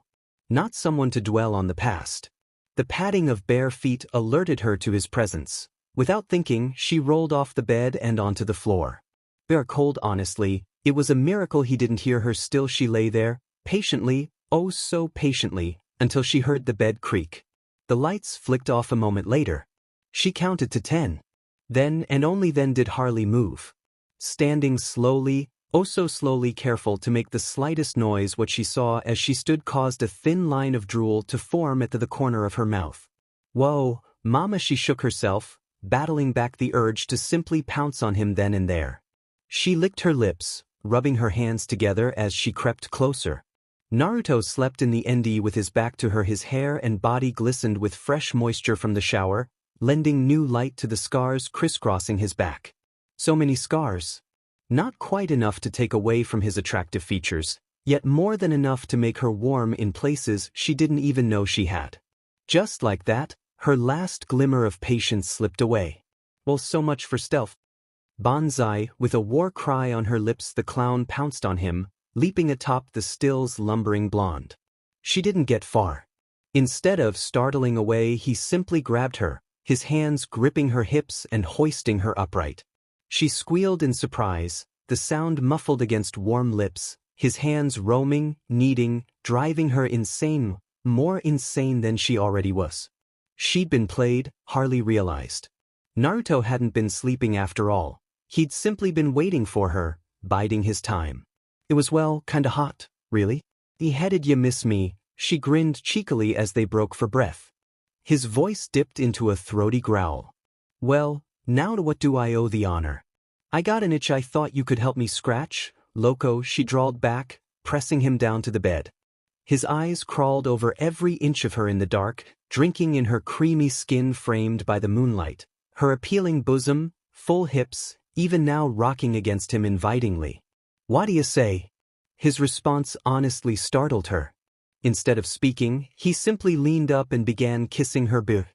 Not someone to dwell on the past. The padding of bare feet alerted her to his presence. Without thinking, she rolled off the bed and onto the floor. Bare cold, honestly, it was a miracle he didn't hear her. Still she lay there, patiently, oh so patiently, until she heard the bed creak. The lights flicked off a moment later. She counted to 10. Then and only then did Harley move. Standing slowly, oh so slowly, careful to make the slightest noise. What she saw as she stood caused a thin line of drool to form at the corner of her mouth. Whoa, mama, she shook herself, battling back the urge to simply pounce on him then and there. She licked her lips, rubbing her hands together as she crept closer. Naruto slept in the ND with his back to her. His hair and body glistened with fresh moisture from the shower, lending new light to the scars crisscrossing his back. So many scars. Not quite enough to take away from his attractive features, yet more than enough to make her warm in places she didn't even know she had. Just like that, her last glimmer of patience slipped away. Well, so much for stealth. Banzai, with a war cry on her lips, the clown pounced on him, leaping atop the still's lumbering blonde. She didn't get far. Instead of startling away, he simply grabbed her, his hands gripping her hips and hoisting her upright. She squealed in surprise, the sound muffled against warm lips, his hands roaming, kneading, driving her insane, more insane than she already was. She'd been played, Harley realized. Naruto hadn't been sleeping after all. He'd simply been waiting for her, biding his time. It was, well, kinda hot, really. He headed "You miss me," she grinned cheekily as they broke for breath. His voice dipped into a throaty growl. "Well, now to what do I owe the honor? I got an itch I thought you could help me scratch, loco," she drawled back, pressing him down to the bed. His eyes crawled over every inch of her in the dark, drinking in her creamy skin framed by the moonlight, her appealing bosom, full hips, even now rocking against him invitingly. "What do you say?" His response honestly startled her. Instead of speaking, he simply leaned up and began kissing her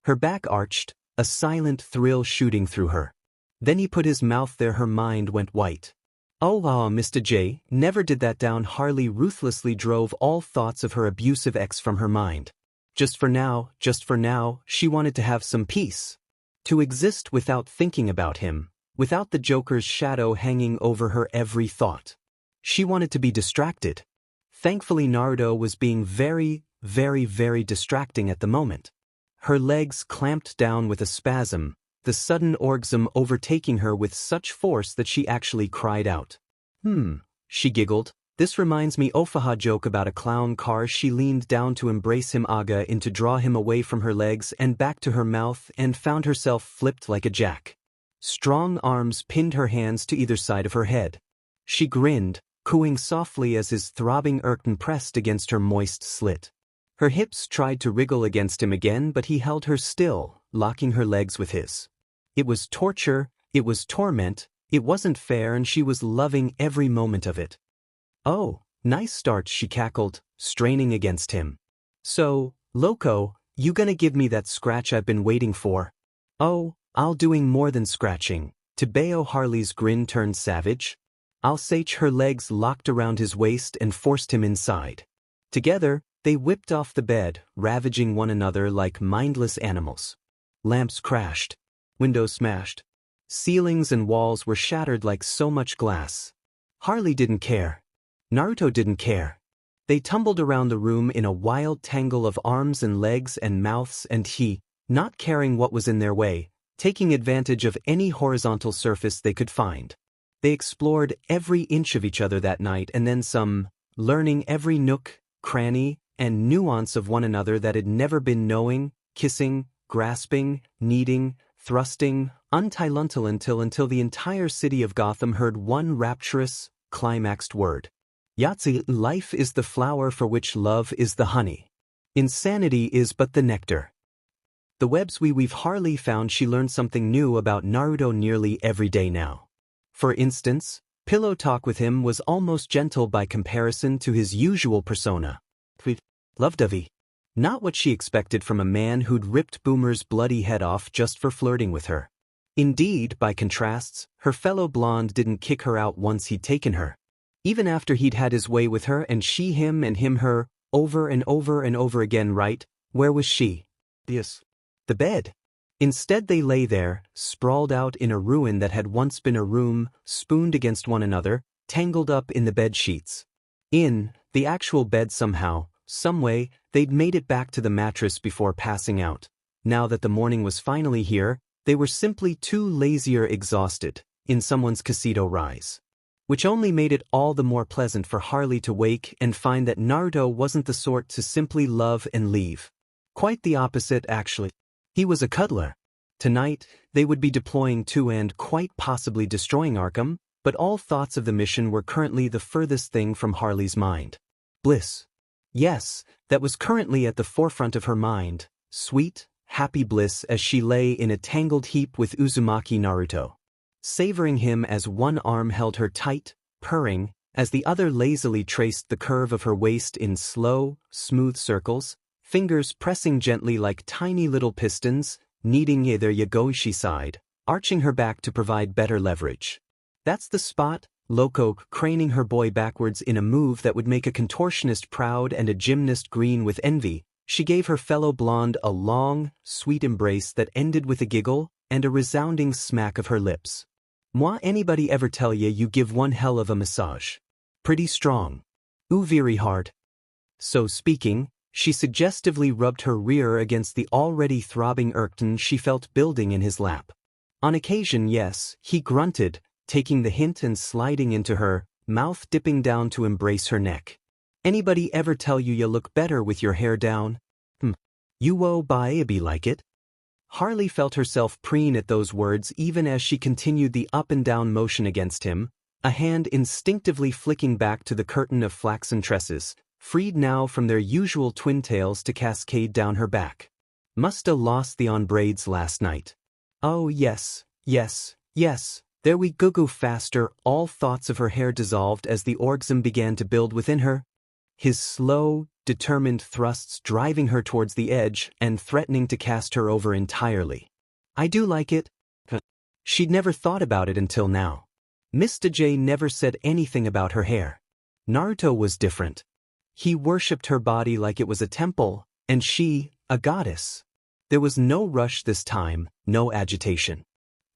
Her back arched, a silent thrill shooting through her. Then he put his mouth there. Her mind went white. "Oh, Mr. J, never did that down." Harley ruthlessly drove all thoughts of her abusive ex from her mind. Just for now, she wanted to have some peace. To exist without thinking about him, without the Joker's shadow hanging over her every thought. She wanted to be distracted. Thankfully Naruto was being very, very, very distracting at the moment. Her legs clamped down with a spasm, the sudden orgasm overtaking her with such force that she actually cried out. She giggled. "This reminds me of a joke about a clown car." She leaned down to embrace him in to draw him away from her legs and back to her mouth and found herself flipped like a jack. Strong arms pinned her hands to either side of her head. She grinned, cooing softly as his throbbing erection pressed against her moist slit. Her hips tried to wriggle against him again, but he held her still, locking her legs with his. It was torture, it was torment, it wasn't fair, and she was loving every moment of it. "Oh, nice start," she cackled, straining against him. "So, loco, you gonna give me that scratch I've been waiting for?" "Oh, I'll doing more than scratching." To Bayo, Harley's grin turned savage. "I'll say." Her legs locked around his waist and forced him inside. Together, they whipped off the bed, ravaging one another like mindless animals. Lamps crashed. Windows smashed. Ceilings and walls were shattered like so much glass. Harley didn't care. Naruto didn't care. They tumbled around the room in a wild tangle of arms and legs and mouths, and he, not caring what was in their way, taking advantage of any horizontal surface they could find. They explored every inch of each other that night and then some, learning every nook, cranny, and nuance of one another that had never been, knowing, kissing, grasping, kneading, thrusting, until the entire city of Gotham heard one rapturous, climaxed word. Yahtzee. Life is the flower for which love is the honey. Insanity is but the nectar. The webs we weave. Harley found she learned something new about Naruto nearly every day now. For instance, pillow talk with him was almost gentle by comparison to his usual persona. Lovedovey. Not what she expected from a man who'd ripped Boomer's bloody head off just for flirting with her. Indeed, by contrasts, her fellow blonde didn't kick her out once he'd taken her. Even after he'd had his way with her and she him and him her, over and over and over again, right? Where was she? Yes. The bed. Instead they lay there, sprawled out in a ruin that had once been a room, spooned against one another, tangled up in the bed sheets. In the actual bed somehow, someway, they'd made it back to the mattress before passing out. Now that the morning was finally here, they were simply too lazy or exhausted, in someone's casito rise. Which only made it all the more pleasant for Harley to wake and find that Naruto wasn't the sort to simply love and leave. Quite the opposite, actually. He was a cuddler. Tonight, they would be deploying to and quite possibly destroying Arkham, but all thoughts of the mission were currently the furthest thing from Harley's mind. Bliss. Yes, that was currently at the forefront of her mind, sweet, happy bliss as she lay in a tangled heap with Uzumaki Naruto. Savoring him as one arm held her tight, purring, as the other lazily traced the curve of her waist in slow, smooth circles, fingers pressing gently like tiny little pistons, kneading. "Yeah, there you go," she sighed, arching her back to provide better leverage. "That's the spot," loco, craning her boy backwards in a move that would make a contortionist proud and a gymnast green with envy. She gave her fellow blonde a long, sweet embrace that ended with a giggle and a resounding smack of her lips. "Moi, anybody ever tell you give one hell of a massage?" Pretty strong. Ooh, very hard. So speaking, she suggestively rubbed her rear against the already throbbing erection she felt building in his lap. On occasion, yes, he grunted, taking the hint and sliding into her, mouth dipping down to embrace her neck. Anybody ever tell you look better with your hair down? You wo be like it? Harley felt herself preen at those words even as she continued the up and down motion against him, a hand instinctively flicking back to the curtain of flaxen tresses, freed now from their usual twin tails to cascade down her back. Musta lost the on braids last night. Oh yes, there we go faster, all thoughts of her hair dissolved as the orgasm began to build within her. His slow, determined thrusts driving her towards the edge and threatening to cast her over entirely. I do like it. She'd never thought about it until now. Mr. J never said anything about her hair. Naruto was different. He worshipped her body like it was a temple, and she, a goddess. There was no rush this time, no agitation.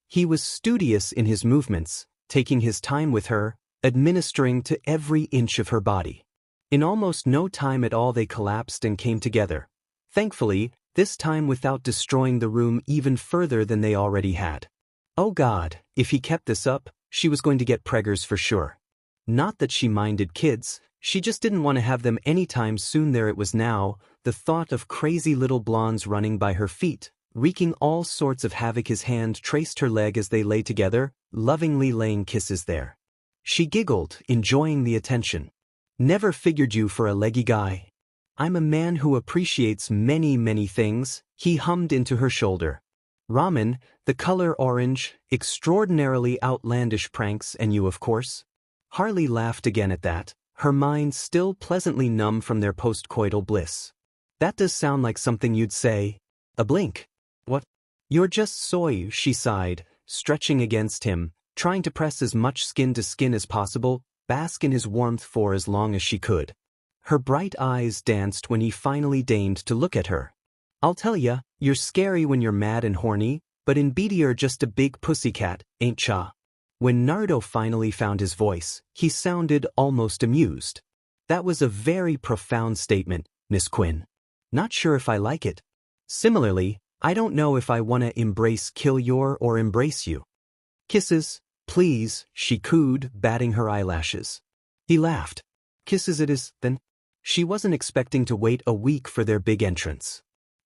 He was studious in his movements, taking his time with her, administering to every inch of her body. In almost no time at all they collapsed and came together. Thankfully, this time without destroying the room even further than they already had. Oh God, if he kept this up, she was going to get preggers for sure. Not that she minded kids, she just didn't want to have them anytime soon. There it was now, the thought of crazy little blondes running by her feet, wreaking all sorts of havoc. His hand traced her leg as they lay together, lovingly laying kisses there. She giggled, enjoying the attention. Never figured you for a leggy guy. I'm a man who appreciates many things, he hummed into her shoulder. Ramen, the color orange, extraordinarily outlandish pranks, and you of course. Harley laughed again at that, her mind still pleasantly numb from their post-coital bliss. That does sound like something you'd say. A blink. What? You're just soy, she sighed, stretching against him, trying to press as much skin to skin as possible, bask in his warmth for as long as she could. Her bright eyes danced when he finally deigned to look at her. I'll tell ya, you're scary when you're mad and horny, but in BD you're just a big pussycat, ain't cha? When Naruto finally found his voice, he sounded almost amused. That was a very profound statement, Miss Quinn. Not sure if I like it. Similarly, I don't know if I wanna kill your or embrace you. Kisses, please, she cooed, batting her eyelashes. He laughed. Kisses it is, then? She wasn't expecting to wait a week for their big entrance.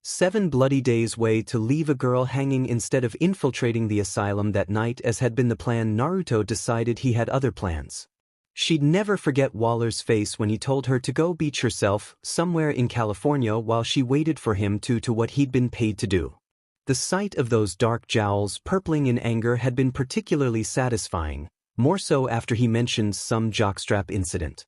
7 bloody days' way to leave a girl hanging instead of infiltrating the asylum that night as had been the plan. Naruto decided he had other plans. She'd never forget Waller's face when he told her to go beach herself somewhere in California while she waited for him to what he'd been paid to do. The sight of those dark jowls purpling in anger had been particularly satisfying, more so after he mentioned some jockstrap incident.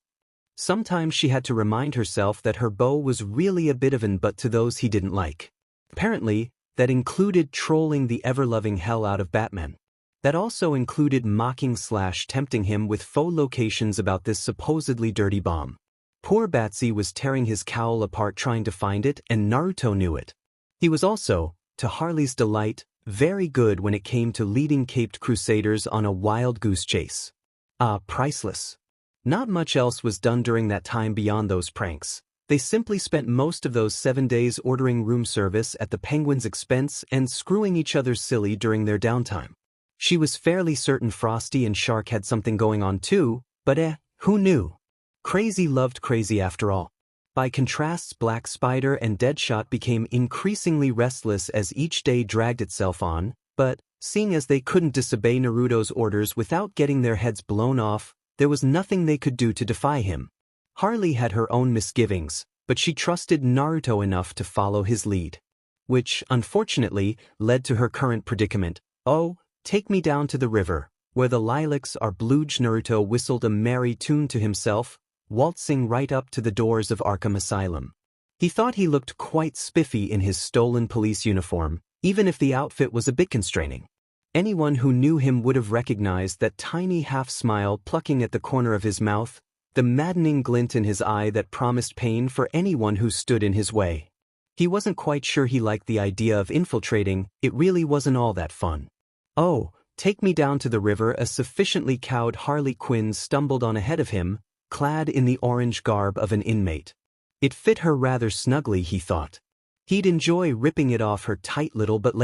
Sometimes she had to remind herself that her beau was really a bit of an butt to those he didn't like. Apparently, that included trolling the ever-loving hell out of Batman. That also included mocking/tempting him with faux locations about this supposedly dirty bomb. Poor Batsy was tearing his cowl apart trying to find it, and Naruto knew it. He was also, to Harley's delight, very good when it came to leading caped crusaders on a wild goose chase. Priceless. Not much else was done during that time beyond those pranks. They simply spent most of those 7 days ordering room service at the Penguin's expense and screwing each other silly during their downtime. She was fairly certain Frosty and Shark had something going on too, but who knew? Crazy loved crazy after all. By contrast, Black Spider and Deadshot became increasingly restless as each day dragged itself on, but, seeing as they couldn't disobey Naruto's orders without getting their heads blown off, there was nothing they could do to defy him. Harley had her own misgivings, but she trusted Naruto enough to follow his lead. Which, unfortunately, led to her current predicament. Oh, take me down to the river, where the lilacs are bluge. Naruto whistled a merry tune to himself, waltzing right up to the doors of Arkham Asylum. He thought he looked quite spiffy in his stolen police uniform, even if the outfit was a bit constraining. Anyone who knew him would have recognized that tiny half-smile plucking at the corner of his mouth, the maddening glint in his eye that promised pain for anyone who stood in his way. He wasn't quite sure he liked the idea of infiltrating, it really wasn't all that fun. Oh, take me down to the river. A sufficiently cowed Harley Quinn stumbled on ahead of him, clad in the orange garb of an inmate. It fit her rather snugly, he thought. He'd enjoy ripping it off her tight little but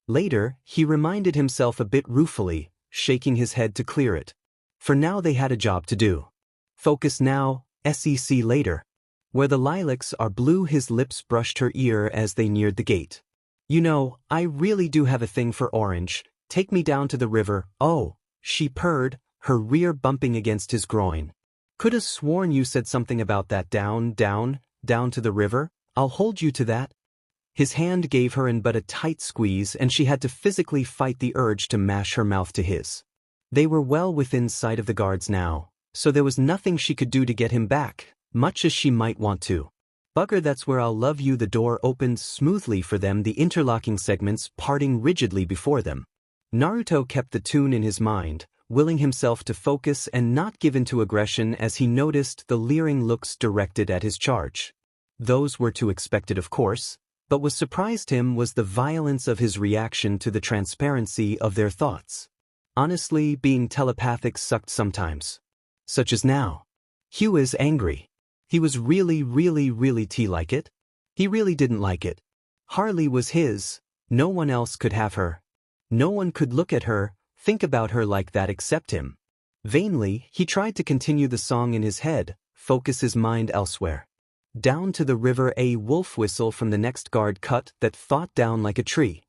Later, he reminded himself a bit ruefully, shaking his head to clear it. For now they had a job to do. Focus now, SEC later. Where the lilacs are blue, his lips brushed her ear as they neared the gate. You know, I really do have a thing for orange. Take me down to the river. Oh, she purred, her rear bumping against his groin. Could have sworn you said something about that down to the river. I'll hold you to that. His hand gave her but a tight squeeze, and she had to physically fight the urge to mash her mouth to his. They were well within sight of the guards now, so there was nothing she could do to get him back, much as she might want to. Bugger, that's where I'll love you. The door opened smoothly for them, the interlocking segments parting rigidly before them. Naruto kept the tune in his mind, willing himself to focus and not give in to aggression as he noticed the leering looks directed at his charge. Those were to expected, of course, but what surprised him was the violence of his reaction to the transparency of their thoughts. Honestly, being telepathic sucked sometimes. Such as now. Hugh is angry. He was really like it. He really didn't like it. Harley was his. No one else could have her. No one could look at her, think about her like that except him. Vainly, he tried to continue the song in his head, focus his mind elsewhere. Down to the river, a wolf whistle from the next guard cut that thought down like a tree.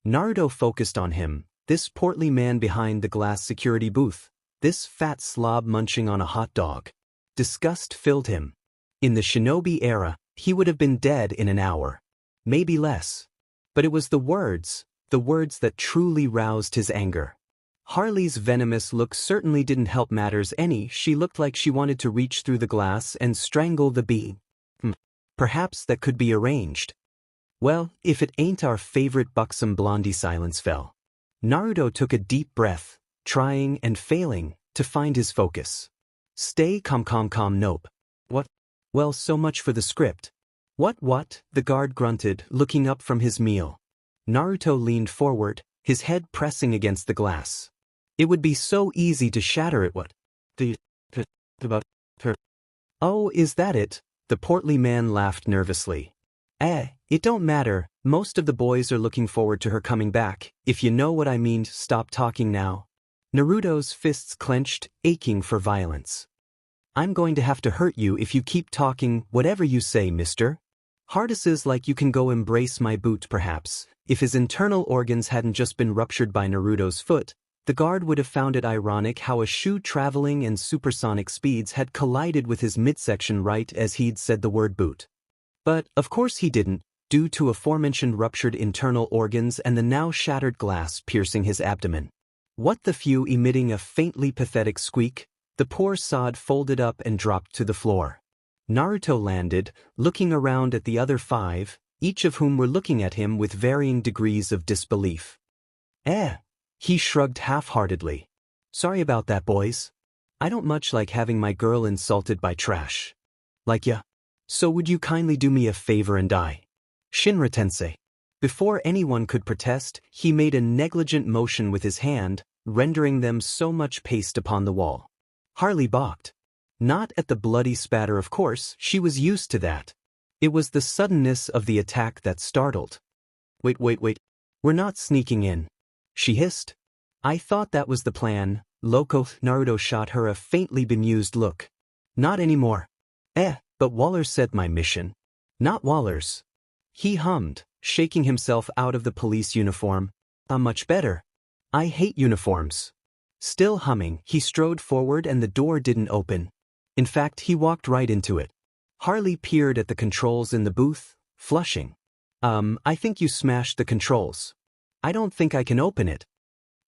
Naruto focused on him, this portly man behind the glass security booth, this fat slob munching on a hot dog. Disgust filled him. In the shinobi era, he would have been dead in an hour. Maybe less. But it was the words that truly roused his anger. Harley's venomous look certainly didn't help matters any. She looked like she wanted to reach through the glass and strangle the bee. Perhaps that could be arranged. Well, if it ain't our favorite buxom blondie. Silence fell. Naruto took a deep breath, trying and failing to find his focus. Stay calm. Nope. What? Well, so much for the script. What? The guard grunted, looking up from his meal. Naruto leaned forward, his head pressing against the glass. It would be so easy to shatter it. What? Oh, is that it? The portly man laughed nervously. It don't matter, most of the boys are looking forward to her coming back, if you know what I mean. Stop talking now. Naruto's fists clenched, aching for violence. I'm going to have to hurt you if you keep talking. Whatever you say, mister. Hardesses like you can go embrace my boot. Perhaps, if his internal organs hadn't just been ruptured by Naruto's foot, the guard would have found it ironic how a shoe traveling in supersonic speeds had collided with his midsection right as he'd said the word boot. But, of course he didn't, due to aforementioned ruptured internal organs and the now shattered glass piercing his abdomen. What the few emitting a faintly pathetic squeak, the poor sod folded up and dropped to the floor. Naruto landed, looking around at the other five, each of whom were looking at him with varying degrees of disbelief. He shrugged half-heartedly. Sorry about that, boys. I don't much like having my girl insulted by trash. Like ya. So would you kindly do me a favor and die? Shinra-tensei. Before anyone could protest, he made a negligent motion with his hand, rendering them so much paste upon the wall. Harley balked. Not at the bloody spatter, of course, she was used to that. It was the suddenness of the attack that startled. Wait. We're not sneaking in. She hissed. I thought that was the plan, loco. Naruto shot her a faintly bemused look. Not anymore. But Waller said my mission. Not Waller's. He hummed, shaking himself out of the police uniform. Much better. I hate uniforms. Still humming, he strode forward and the door didn't open. In fact, he walked right into it. Harley peered at the controls in the booth, flushing. I think you smashed the controls. I don't think I can open it.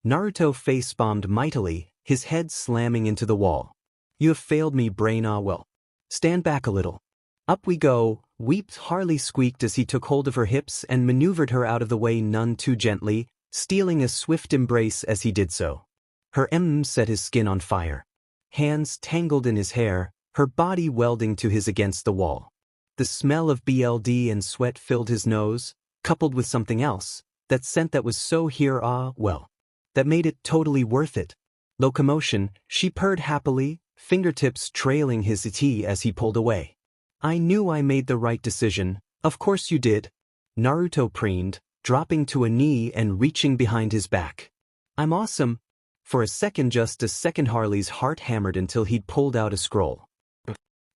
Naruto face-bombed mightily, his head slamming into the wall. You have failed me, brain. Well. Stand back a little. Up we go, weeped. Harley squeaked as he took hold of her hips and maneuvered her out of the way none too gently, stealing a swift embrace as he did so. Her set his skin on fire. Hands tangled in his hair, her body welding to his against the wall. The smell of BLD and sweat filled his nose, coupled with something else, that scent that was so that made it totally worth it. Locomotion, she purred happily, fingertips trailing his tea as he pulled away. I knew I made the right decision. Of course you did. Naruto preened, dropping to a knee and reaching behind his back. I'm awesome. For a second, Harley's heart hammered until he'd pulled out a scroll.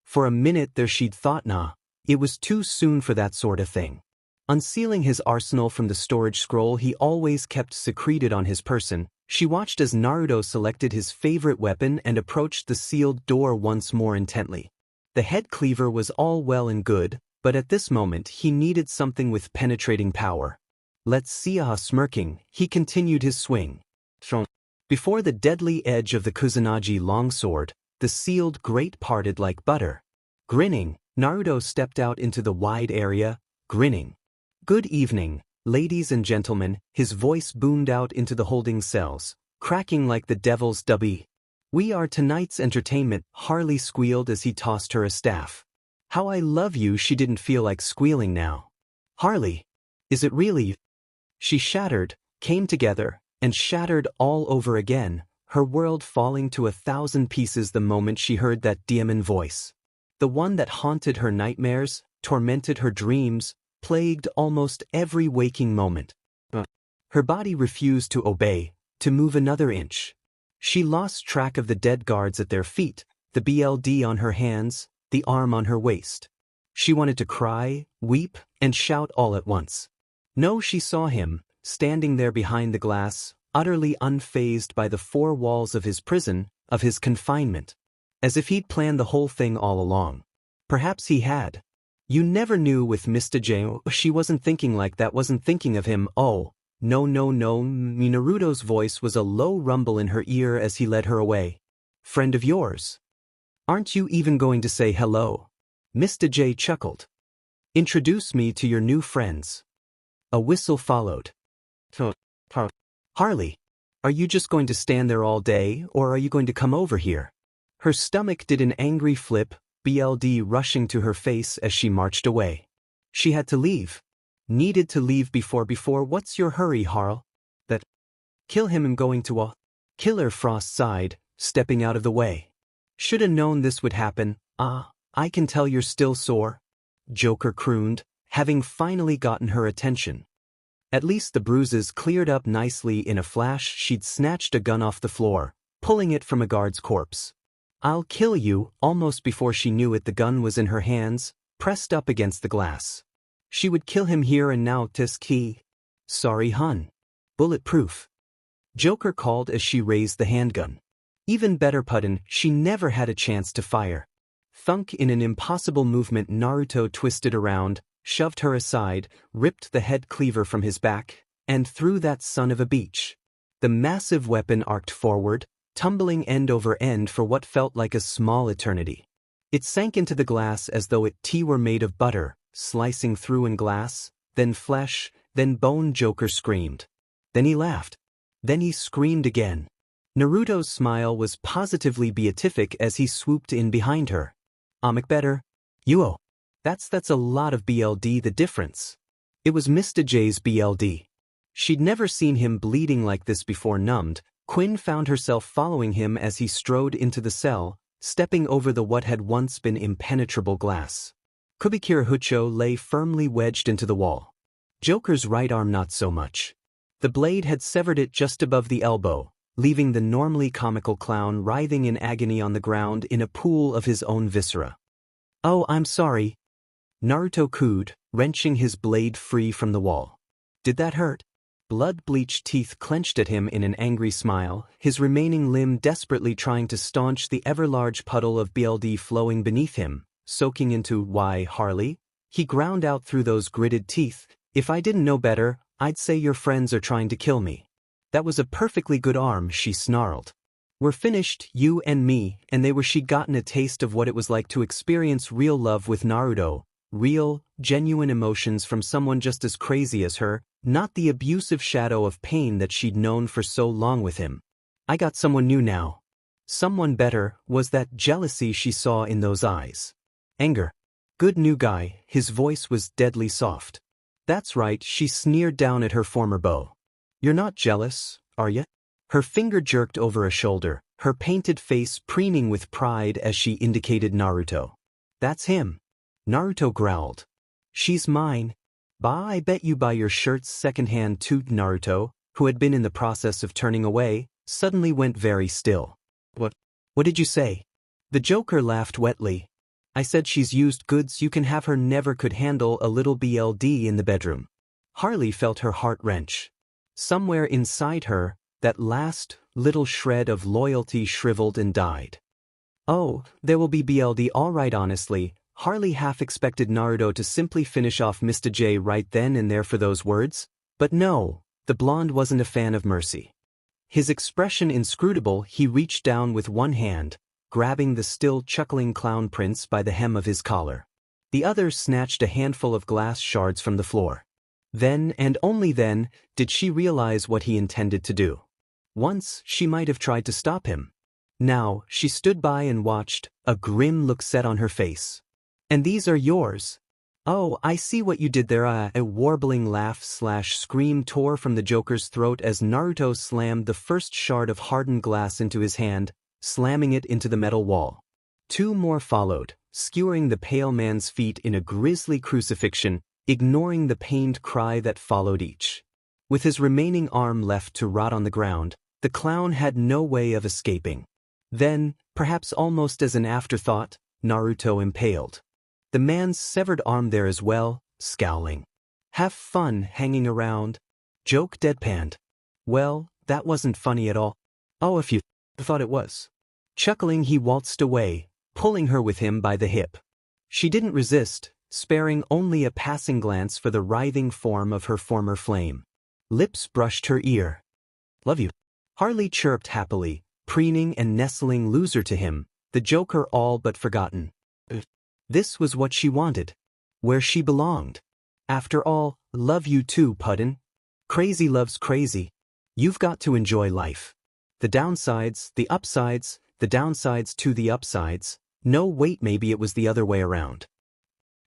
For a minute there she'd thought, nah, it was too soon for that sort of thing. Unsealing his arsenal from the storage scroll he always kept secreted on his person, she watched as Naruto selected his favorite weapon and approached the sealed door once more intently. The head cleaver was all well and good, but at this moment he needed something with penetrating power. Let's see. Smirking, he continued his swing. Before the deadly edge of the Kusanagi longsword, the sealed grate parted like butter. Grinning, Naruto stepped out into the wide area, grinning. Good evening, ladies and gentlemen, his voice boomed out into the holding cells, cracking like the devil's dubby. We are tonight's entertainment, Harley squealed as he tossed her a staff. How I love you. She didn't feel like squealing now. Harley, is it really? She shattered, came together, and shattered all over again, her world falling to 1,000 pieces the moment she heard that demon voice. The one that haunted her nightmares, tormented her dreams, plagued almost every waking moment. Her body refused to obey, to move another inch. She lost track of the dead guards at their feet, the BLD on her hands, the arm on her waist. She wanted to cry, weep, and shout all at once. No, she saw him, standing there behind the glass, utterly unfazed by the four walls of his prison, of his confinement. As if he'd planned the whole thing all along. Perhaps he had. You never knew with Mr. J. She wasn't thinking like that, wasn't thinking of him. Oh, no. Naruto's voice was a low rumble in her ear as he led her away. Friend of yours? Aren't you even going to say hello? Mr. J chuckled. Introduce me to your new friends. A whistle followed. Harley, are you just going to stand there all day, or are you going to come over here? Her stomach did an angry flip, BLD rushing to her face as she marched away. She had to leave. Needed to leave before. What's your hurry, Harl? That. Kill him. I'm going to. Killer, Frost sighed, stepping out of the way. Shoulda known this would happen. I can tell you're still sore. Joker crooned, having finally gotten her attention. At least the bruises cleared up nicely. In a flash she'd snatched a gun off the floor, pulling it from a guard's corpse. I'll kill you. Almost before she knew it, the gun was in her hands, pressed up against the glass. She would kill him here and now. Tisk. Sorry, hun. Bulletproof. Joker called as she raised the handgun. Even better, Puddin, she never had a chance to fire. Thunk. In an impossible movement, Naruto twisted around, shoved her aside, ripped the head cleaver from his back, and threw that son of a beach. The massive weapon arced forward, tumbling end over end for what felt like a small eternity. It sank into the glass as though it were made of butter, slicing through in glass, then flesh, then bone. Joker screamed. Then he laughed. Then he screamed again. Naruto's smile was positively beatific as he swooped in behind her. Better. You. That's a lot of BLD. The difference. It was Mr. J's BLD. She'd never seen him bleeding like this before. Numbed, Quinn found herself following him as he strode into the cell, stepping over the what had once been impenetrable glass. Kubikira Hucho lay firmly wedged into the wall. Joker's right arm not so much. The blade had severed it just above the elbow, leaving the normally comical clown writhing in agony on the ground in a pool of his own viscera. Oh, I'm sorry. Naruto cooed, wrenching his blade free from the wall. Did that hurt? Blood-bleached teeth clenched at him in an angry smile, his remaining limb desperately trying to staunch the ever-large puddle of BLD flowing beneath him, soaking into. Why, Harley? He ground out through those gritted teeth. If I didn't know better, I'd say your friends are trying to kill me. That was a perfectly good arm, she snarled. We're finished, you and me, and she'd gotten a taste of what it was like to experience real love with Naruto, real, genuine emotions from someone just as crazy as her, not the abusive shadow of pain that she'd known for so long with him. I got someone new now. Someone better. Was that jealousy she saw in those eyes? Anger. Good new guy. His voice was deadly soft. That's right, she sneered down at her former beau. You're not jealous, are ya? Her finger jerked over a shoulder, her painted face preening with pride as she indicated Naruto. That's him. Naruto growled. She's mine. Bah, I bet you buy your shirts secondhand too. Naruto, who had been in the process of turning away, suddenly went very still. What did you say? The Joker laughed wetly. I said she's used goods, you can have her, never could handle a little BLD in the bedroom. Harley felt her heart wrench. Somewhere inside her, that last little shred of loyalty shriveled and died. Oh, there will be BLD all right. Honestly, Harley half expected Naruto to simply finish off Mr. J right then and there for those words, but no, the blonde wasn't a fan of mercy. His expression inscrutable, he reached down with one hand, grabbing the still chuckling clown prince by the hem of his collar. The other snatched a handful of glass shards from the floor. Then, and only then, did she realize what he intended to do. Once, she might have tried to stop him. Now, she stood by and watched, a grim look set on her face. And these are yours. Oh, I see what you did there. A warbling laugh/scream tore from the Joker's throat as Naruto slammed the first shard of hardened glass into his hand, slamming it into the metal wall. Two more followed, skewering the pale man's feet in a grisly crucifixion, ignoring the pained cry that followed each. With his remaining arm left to rot on the ground, the clown had no way of escaping. Then, perhaps almost as an afterthought, Naruto impaled the man's severed arm there as well, scowling. Have fun hanging around. Joke deadpanned. Well, that wasn't funny at all. Oh, if you thought it was. Chuckling, he waltzed away, pulling her with him by the hip. She didn't resist, sparing only a passing glance for the writhing form of her former flame. Lips brushed her ear. Love you. Harley chirped happily, preening and nestling loser to him, the Joker all but forgotten. This was what she wanted. Where she belonged. After all, love you too, Puddin'. Crazy loves crazy. You've got to enjoy life. The downsides, the upsides, the downsides to the upsides. No, wait, maybe it was the other way around.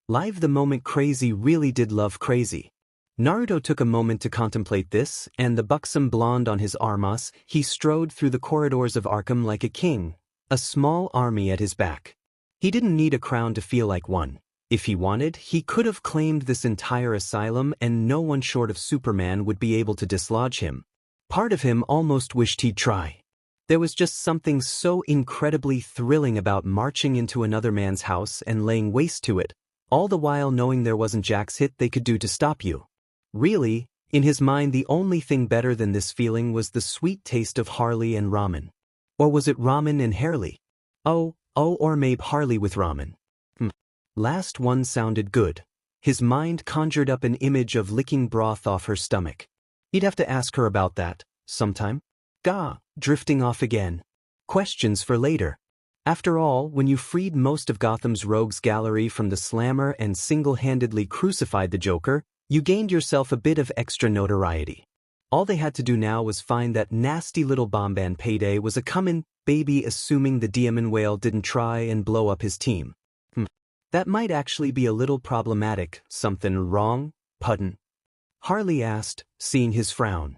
Live the moment. Crazy really did love crazy. Naruto took a moment to contemplate this, and the buxom blonde on his armas, he strode through the corridors of Arkham like a king, a small army at his back. He didn't need a crown to feel like one. If he wanted, he could have claimed this entire asylum and no one short of Superman would be able to dislodge him. Part of him almost wished he'd try. There was just something so incredibly thrilling about marching into another man's house and laying waste to it, all the while knowing there wasn't jack's hit they could do to stop you. Really, in his mind the only thing better than this feeling was the sweet taste of Harley and ramen. Or was it ramen and Harley? Oh, or maybe Harley with ramen. Last one sounded good. His mind conjured up an image of licking broth off her stomach. He'd have to ask her about that, sometime. Drifting off again. Questions for later. After all, when you freed most of Gotham's rogues gallery from the slammer and single-handedly crucified the Joker, you gained yourself a bit of extra notoriety. All they had to do now was find that nasty little bomban Payday was a comin' baby, assuming the Demon Whale didn't try and blow up his team. That might actually be a little problematic. Something wrong, Puddin'? Harley asked, seeing his frown.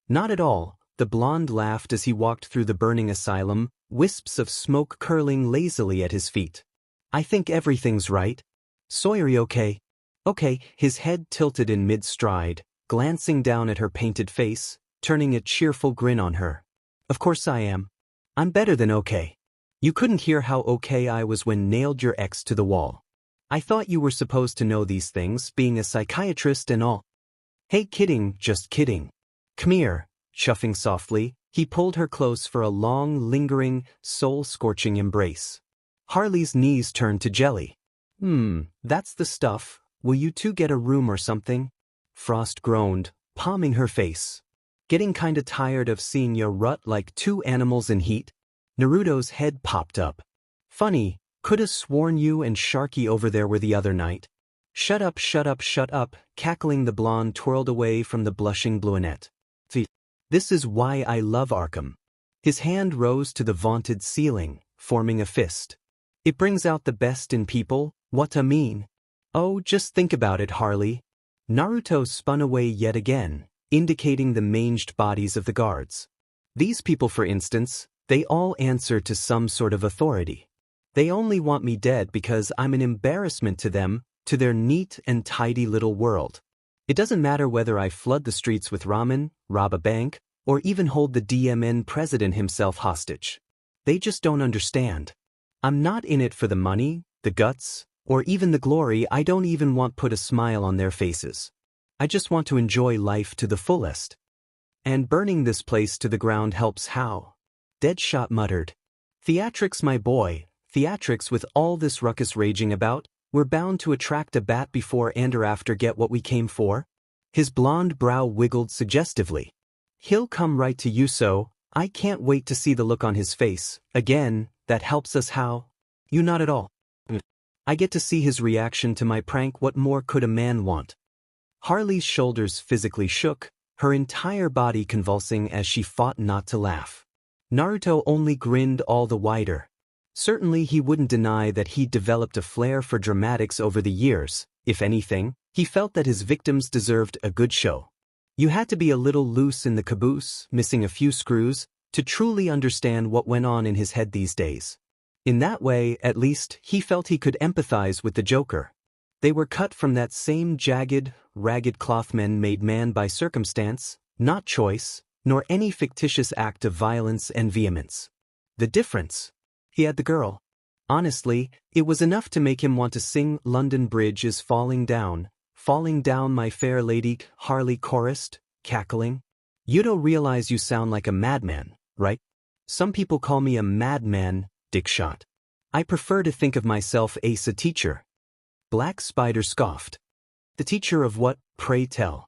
Not at all, the blonde laughed as he walked through the burning asylum, wisps of smoke curling lazily at his feet. I think everything's right. Sawyer, okay? Okay, his head tilted in mid-stride, glancing down at her painted face, turning a cheerful grin on her. Of course I am. I'm better than okay. You couldn't hear how okay I was when nailed your ex to the wall. I thought you were supposed to know these things, being a psychiatrist and all. Hey, kidding, just kidding. Come here, chuffing softly, he pulled her close for a long, lingering, soul-scorching embrace. Harley's knees turned to jelly. That's the stuff. Will you two get a room or something? Frost groaned, palming her face. Getting kinda tired of seeing you rut like two animals in heat? Naruto's head popped up. Funny, coulda sworn you and Sharky over there were the other night. Shut up, shut up, shut up, cackling the blonde twirled away from the blushing brunette. This is why I love Arkham. His hand rose to the vaunted ceiling, forming a fist. It brings out the best in people, what I mean. Oh, just think about it, Harley. Naruto spun away yet again, indicating the manged bodies of the guards. These people, for instance, They all answer to some sort of authority. They only want me dead because I'm an embarrassment to them, to their neat and tidy little world. It doesn't matter whether I flood the streets with ramen, rob a bank, or even hold the DMN president himself hostage. They just don't understand. I'm not in it for the money, the guts, or even the glory. I don't even want to put a smile on their faces. I just want to enjoy life to the fullest. And burning this place to the ground helps how? Deadshot muttered. Theatrics, my boy, theatrics. With all this ruckus raging about, we're bound to attract a bat before and or after. Get what we came for? His blonde brow wiggled suggestively. He'll come right to you, so I can't wait to see the look on his face. Again, that helps us how? You not at all. I get to see his reaction to my prank. What more could a man want? Harley's shoulders physically shook, her entire body convulsing as she fought not to laugh. Naruto only grinned all the wider. Certainly he wouldn't deny that he'd developed a flair for dramatics over the years. If anything, he felt that his victims deserved a good show. You had to be a little loose in the caboose, missing a few screws, to truly understand what went on in his head these days. In that way, at least, he felt he could empathize with the Joker. They were cut from that same jagged, ragged cloth, men made man by circumstance, not choice, nor any fictitious act of violence and vehemence. The difference? He had the girl. Honestly, it was enough to make him want to sing London Bridge is falling down, my fair lady, Harley chorused, cackling. You don't realize you sound like a madman, right? Some people call me a madman, Dickshot. I prefer to think of myself as a teacher. Black Spider scoffed. The teacher of what, pray tell?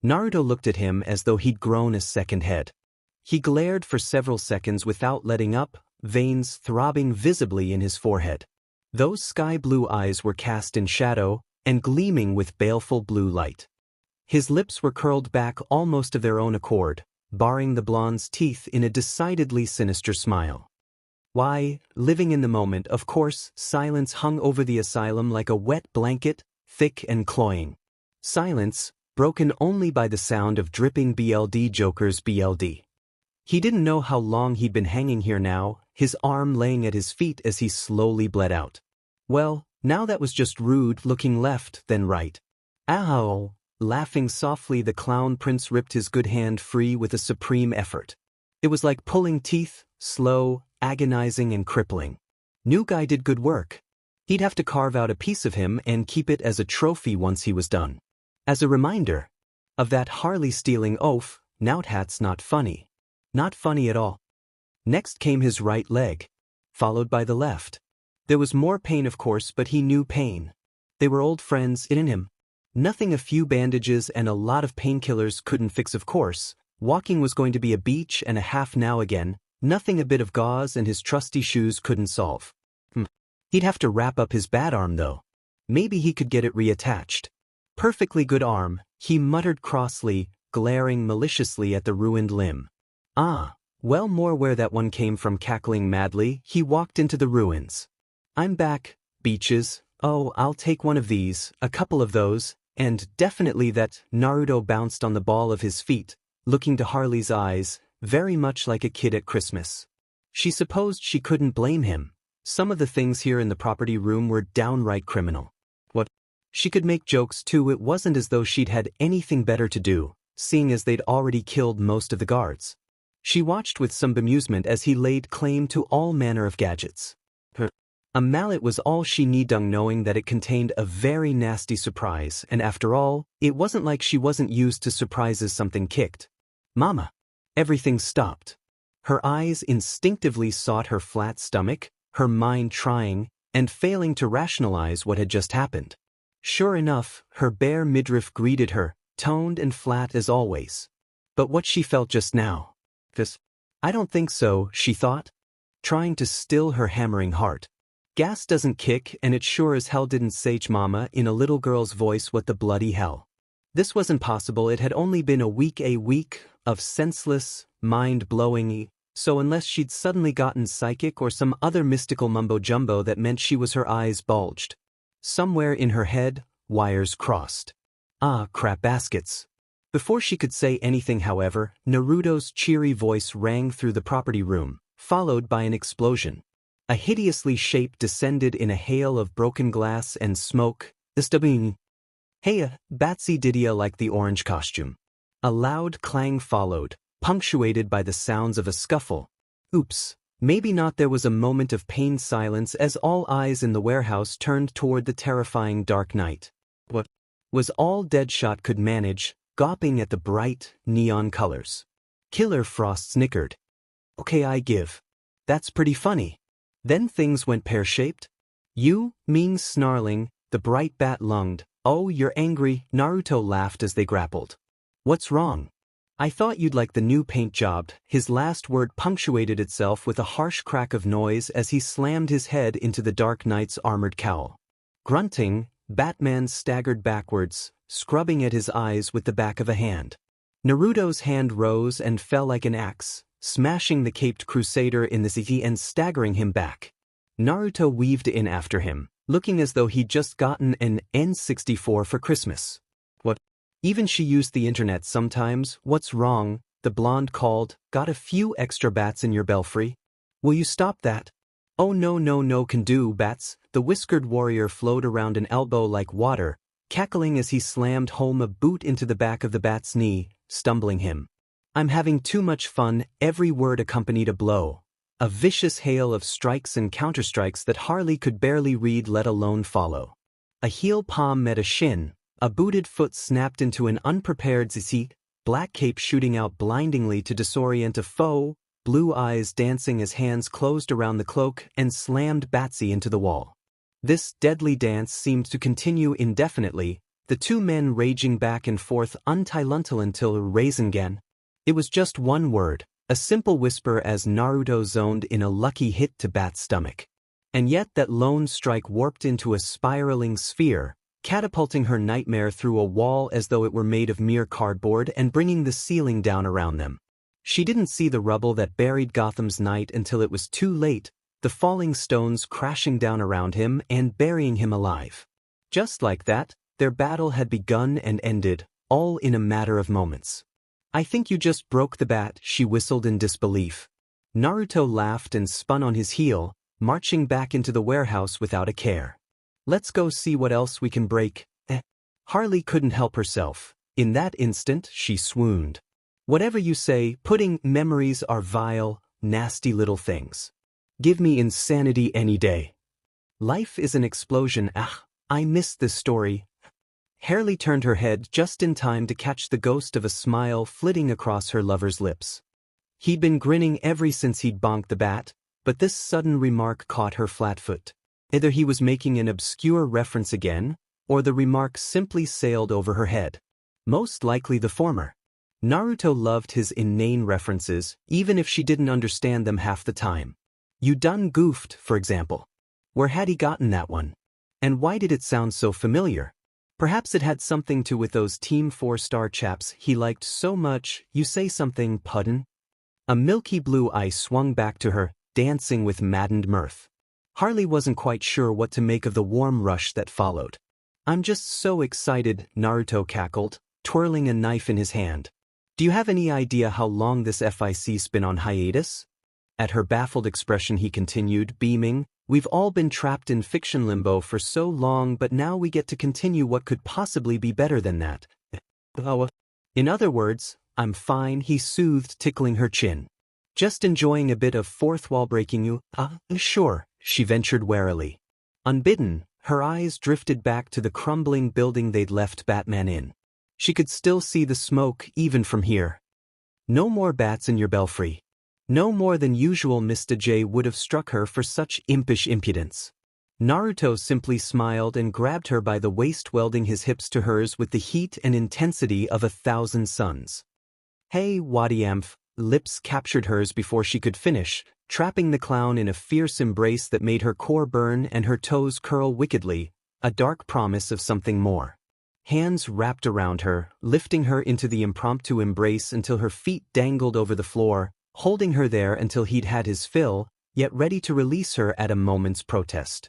Naruto looked at him as though he'd grown a second head. He glared for several seconds without letting up, veins throbbing visibly in his forehead. Those sky-blue eyes were cast in shadow and gleaming with baleful blue light. His lips were curled back almost of their own accord, barring the blonde's teeth in a decidedly sinister smile. Why, living in the moment, of course. Silence hung over the asylum like a wet blanket, thick and cloying. Silence, broken only by the sound of dripping BLD Joker's BLD. He didn't know how long he'd been hanging here now, his arm laying at his feet as he slowly bled out. Well, now that was just rude, looking left, then right. Ow! Laughing softly, the clown prince ripped his good hand free with a supreme effort. It was like pulling teeth, slow, agonizing and crippling. New guy did good work. He'd have to carve out a piece of him and keep it as a trophy once he was done. As a reminder of that Harley stealing oaf, nowthat's not funny. Not funny at all. Next came his right leg, followed by the left. There was more pain, of course, but he knew pain. They were old friends in him. Nothing a few bandages and a lot of painkillers couldn't fix, of course. Walking was going to be a beach and a half now again. Nothing a bit of gauze and his trusty shoes couldn't solve. He'd have to wrap up his bad arm though. Maybe he could get it reattached. Perfectly good arm, he muttered crossly, glaring maliciously at the ruined limb. Ah, well, more where that one came from. Cackling madly, he walked into the ruins. I'm back, beaches. Oh, I'll take one of these, a couple of those, and definitely that. Naruto bounced on the ball of his feet, looking to Harley's eyes, very much like a kid at Christmas. She supposed she couldn't blame him. Some of the things here in the property room were downright criminal. What? She could make jokes too. It wasn't as though she'd had anything better to do, seeing as they'd already killed most of the guards. She watched with some bemusement as he laid claim to all manner of gadgets. A mallet was all she needed, knowing that it contained a very nasty surprise, and after all, it wasn't like she wasn't used to surprises. Something kicked. Mama. Everything stopped. Her eyes instinctively sought her flat stomach, her mind trying and failing to rationalize what had just happened. Sure enough, her bare midriff greeted her, toned and flat as always. But what she felt just now? This? I don't think so, she thought, trying to still her hammering heart. Gas doesn't kick, and it sure as hell didn't say mama in a little girl's voice. What the bloody hell? This wasn't possible. It had only been a week of senseless, mind-blowing, so unless she'd suddenly gotten psychic or some other mystical mumbo-jumbo that meant she was, her eyes bulged. Somewhere in her head, wires crossed. Ah, crap baskets. Before she could say anything, however, Naruto's cheery voice rang through the property room. followed by an explosion. A hideously shape descended in a hail of broken glass and smoke. Hey, Batsy Didia like the orange costume. A loud clang followed, punctuated by the sounds of a scuffle. Oops. Maybe not. There was a moment of pained silence as all eyes in the warehouse turned toward the terrifying dark night. What was all Deadshot could manage, gawping at the bright, neon colors. Killer Frost snickered. Okay, I give. That's pretty funny. Then things went pear-shaped. You, Ming snarling, the bright bat lunged. Oh, you're angry, Naruto laughed as they grappled. What's wrong? I thought you'd like the new paint job. His last word punctuated itself with a harsh crack of noise as he slammed his head into the Dark Knight's armored cowl. Grunting, Batman staggered backwards, scrubbing at his eyes with the back of a hand. Naruto's hand rose and fell like an axe, smashing the caped crusader in the city and staggering him back. Naruto weaved in after him, looking as though he'd just gotten an N64 for Christmas. What? Even she used the internet sometimes. What's wrong? The blonde called. Got a few extra bats in your belfry? Will you stop that? Oh no can do, bats. The whiskered warrior flowed around an elbow like water, cackling as he slammed home a boot into the back of the bat's knee, stumbling him. I'm having too much fun. Every word accompanied a blow. A vicious hail of strikes and counterstrikes that Harley could barely read, let alone follow. A heel palm met a shin. A booted foot snapped into an unprepared zizi, black cape shooting out blindingly to disorient a foe, blue eyes dancing as hands closed around the cloak and slammed Batsy into the wall. This deadly dance seemed to continue indefinitely, the two men raging back and forth until Rasengan. It was just one word, a simple whisper as Naruto zoned in a lucky hit to Bat's stomach. And yet that lone strike warped into a spiraling sphere, catapulting her nightmare through a wall as though it were made of mere cardboard and bringing the ceiling down around them. She didn't see the rubble that buried Gotham's night until it was too late, the falling stones crashing down around him and burying him alive. Just like that, their battle had begun and ended, all in a matter of moments. I think you just broke the bat, she whistled in disbelief. Naruto laughed and spun on his heel, marching back into the warehouse without a care. Let's go see what else we can break. Harley couldn't help herself. In that instant, she swooned. Whatever you say, pudding memories are vile, nasty little things. Give me insanity any day. Life is an explosion. I missed this story. Harley turned her head just in time to catch the ghost of a smile flitting across her lover's lips. He'd been grinning ever since he'd bonked the bat, but this sudden remark caught her flat-foot. Either he was making an obscure reference again, or the remark simply sailed over her head. Most likely the former. Naruto loved his inane references, even if she didn't understand them half the time. You done goofed, for example. Where had he gotten that one? And why did it sound so familiar? Perhaps it had something to with those Team 4-star chaps he liked so much. You say something, puddin'? A milky blue eye swung back to her, dancing with maddened mirth. Harley wasn't quite sure what to make of the warm rush that followed. I'm just so excited, Naruto cackled, twirling a knife in his hand. Do you have any idea how long this FIC's been on hiatus? At her baffled expression he continued, beaming, we've all been trapped in fiction limbo for so long, but now we get to continue what could possibly be better than that. In other words, I'm fine, he soothed, tickling her chin. Just enjoying a bit of fourth wall breaking. You? Sure, she ventured warily. Unbidden, her eyes drifted back to the crumbling building they'd left Batman in. She could still see the smoke even from here. No more bats in your belfry. No more than usual. Mr. J would have struck her for such impish impudence. Naruto simply smiled and grabbed her by the waist, welding his hips to hers with the heat and intensity of 1,000 suns. Hey, Wadiamph, lips captured hers before she could finish, trapping the clown in a fierce embrace that made her core burn and her toes curl wickedly, a dark promise of something more. Hands wrapped around her, lifting her into the impromptu embrace until her feet dangled over the floor, holding her there until he'd had his fill, yet ready to release her at a moment's protest.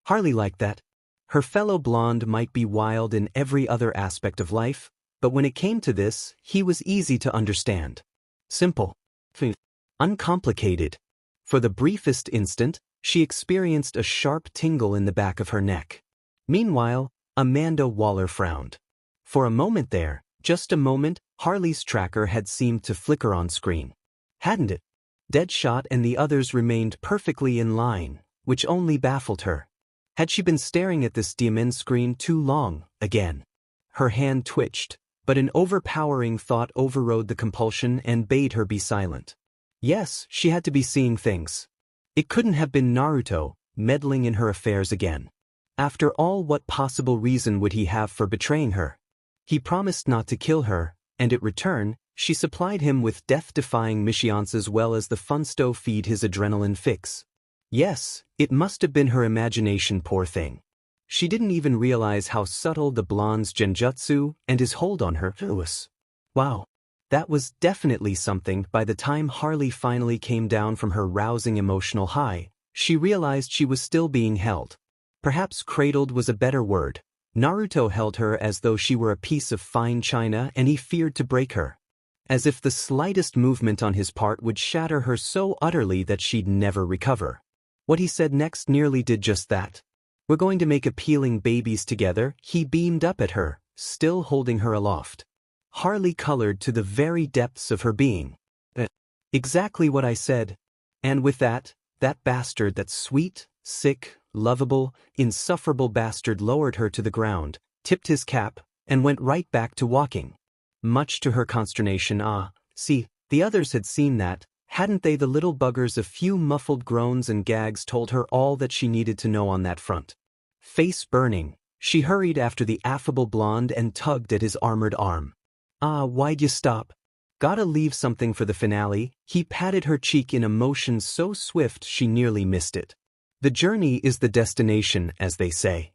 Harley liked that. Her fellow blonde might be wild in every other aspect of life, but when it came to this, he was easy to understand. Simple. Uncomplicated. For the briefest instant, she experienced a sharp tingle in the back of her neck. Meanwhile, Amanda Waller frowned. For a moment there, just a moment, Harley's tracker had seemed to flicker on screen. Hadn't it? Deadshot and the others remained perfectly in line, which only baffled her. Had she been staring at this diamond screen too long, again? Her hand twitched, but an overpowering thought overrode the compulsion and bade her be silent. Yes, she had to be seeing things. It couldn't have been Naruto, meddling in her affairs again. After all, what possible reason would he have for betraying her? He promised not to kill her, and in return, she supplied him with death-defying missions as well as the funsto feed his adrenaline fix. Yes, it must have been her imagination, poor thing. She didn't even realize how subtle the blonde's genjutsu and his hold on her was. Wow. That was definitely something. By the time Harley finally came down from her rousing emotional high, she realized she was still being held. Perhaps cradled was a better word. Naruto held her as though she were a piece of fine china and he feared to break her. As if the slightest movement on his part would shatter her so utterly that she'd never recover. What he said next nearly did just that. "We're going to make appealing babies together," he beamed up at her, still holding her aloft. Harley colored to the very depths of her being. Exactly what I said. And with that bastard, that sweet, sick, lovable, insufferable bastard lowered her to the ground, tipped his cap, and went right back to walking. Much to her consternation, see, the others had seen that, hadn't they? The little buggers. A few muffled groans and gags told her all that she needed to know on that front. Face burning, she hurried after the affable blonde and tugged at his armored arm. Why'd you stop? Gotta leave something for the finale. He patted her cheek in a motion so swift she nearly missed it. The journey is the destination, as they say.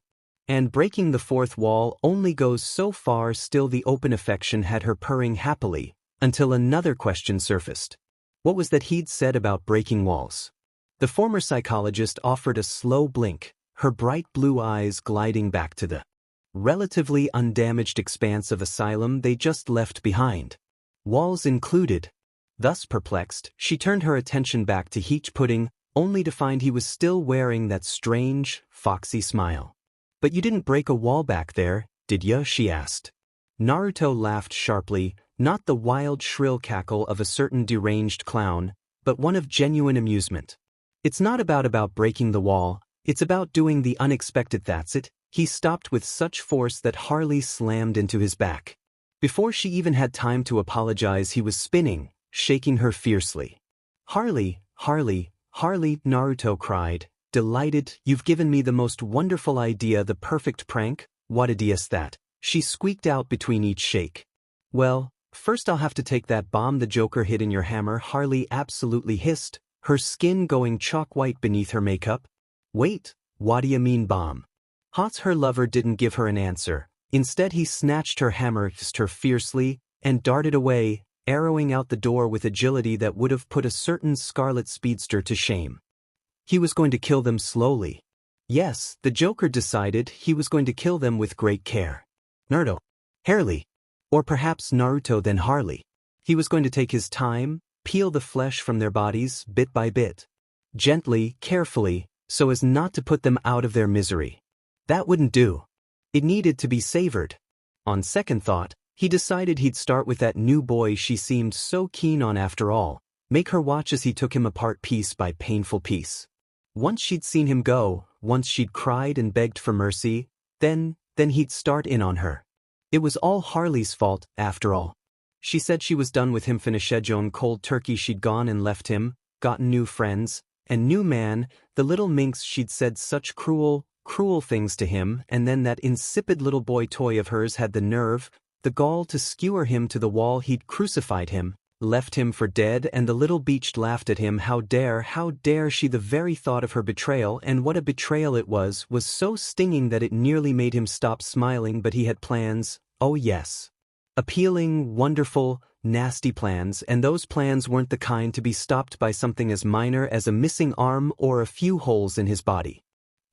And breaking the fourth wall only goes so far. Still, the open affection had her purring happily, until another question surfaced. What was that he'd said about breaking walls? The former psychologist offered a slow blink, her bright blue eyes gliding back to the relatively undamaged expanse of Asylum they just left behind. Walls included. Thus perplexed, she turned her attention back to Heech Pudding, only to find he was still wearing that strange, foxy smile. "But you didn't break a wall back there, did ya?" she asked. Naruto laughed sharply, not the wild, shrill cackle of a certain deranged clown, but one of genuine amusement. "It's not about breaking the wall, it's about doing the unexpected. That's it." He stopped with such force that Harley slammed into his back. Before she even had time to apologize, he was spinning, shaking her fiercely. "Harley, Harley, Harley," Naruto cried, delighted. "You've given me the most wonderful idea, the perfect prank." "What idea's that?" she squeaked out between each shake. "Well, first I'll have to take that bomb the Joker hid in your hammer," Harley absolutely hissed, her skin going chalk white beneath her makeup. "Wait, what do you mean bomb?" Her lover didn't give her an answer. Instead, he snatched her hammer, hissed her fiercely, and darted away, arrowing out the door with agility that would have put a certain scarlet speedster to shame. He was going to kill them slowly. Yes, the Joker decided he was going to kill them with great care. Naruto, Harley, or perhaps Naruto then Harley. He was going to take his time, peel the flesh from their bodies bit by bit. Gently, carefully, so as not to put them out of their misery. That wouldn't do. It needed to be savored. On second thought, he decided he'd start with that new boy she seemed so keen on after all, make her watch as he took him apart piece by painful piece. Once she'd seen him go, once she'd cried and begged for mercy, then he'd start in on her. It was all Harley's fault, after all. She said she was done with him, finished on cold turkey. She'd gone and left him, gotten new friends, and new man, the little minx. She'd said such cruel things to him, and then that insipid little boy toy of hers had the nerve, the gall to skewer him to the wall. He'd crucified him, left him for dead, and the little beach laughed at him. How dare she? The very thought of her betrayal, and what a betrayal it was so stinging that it nearly made him stop smiling. But he had plans, oh yes. Appealing, wonderful, nasty plans, and those plans weren't the kind to be stopped by something as minor as a missing arm or a few holes in his body.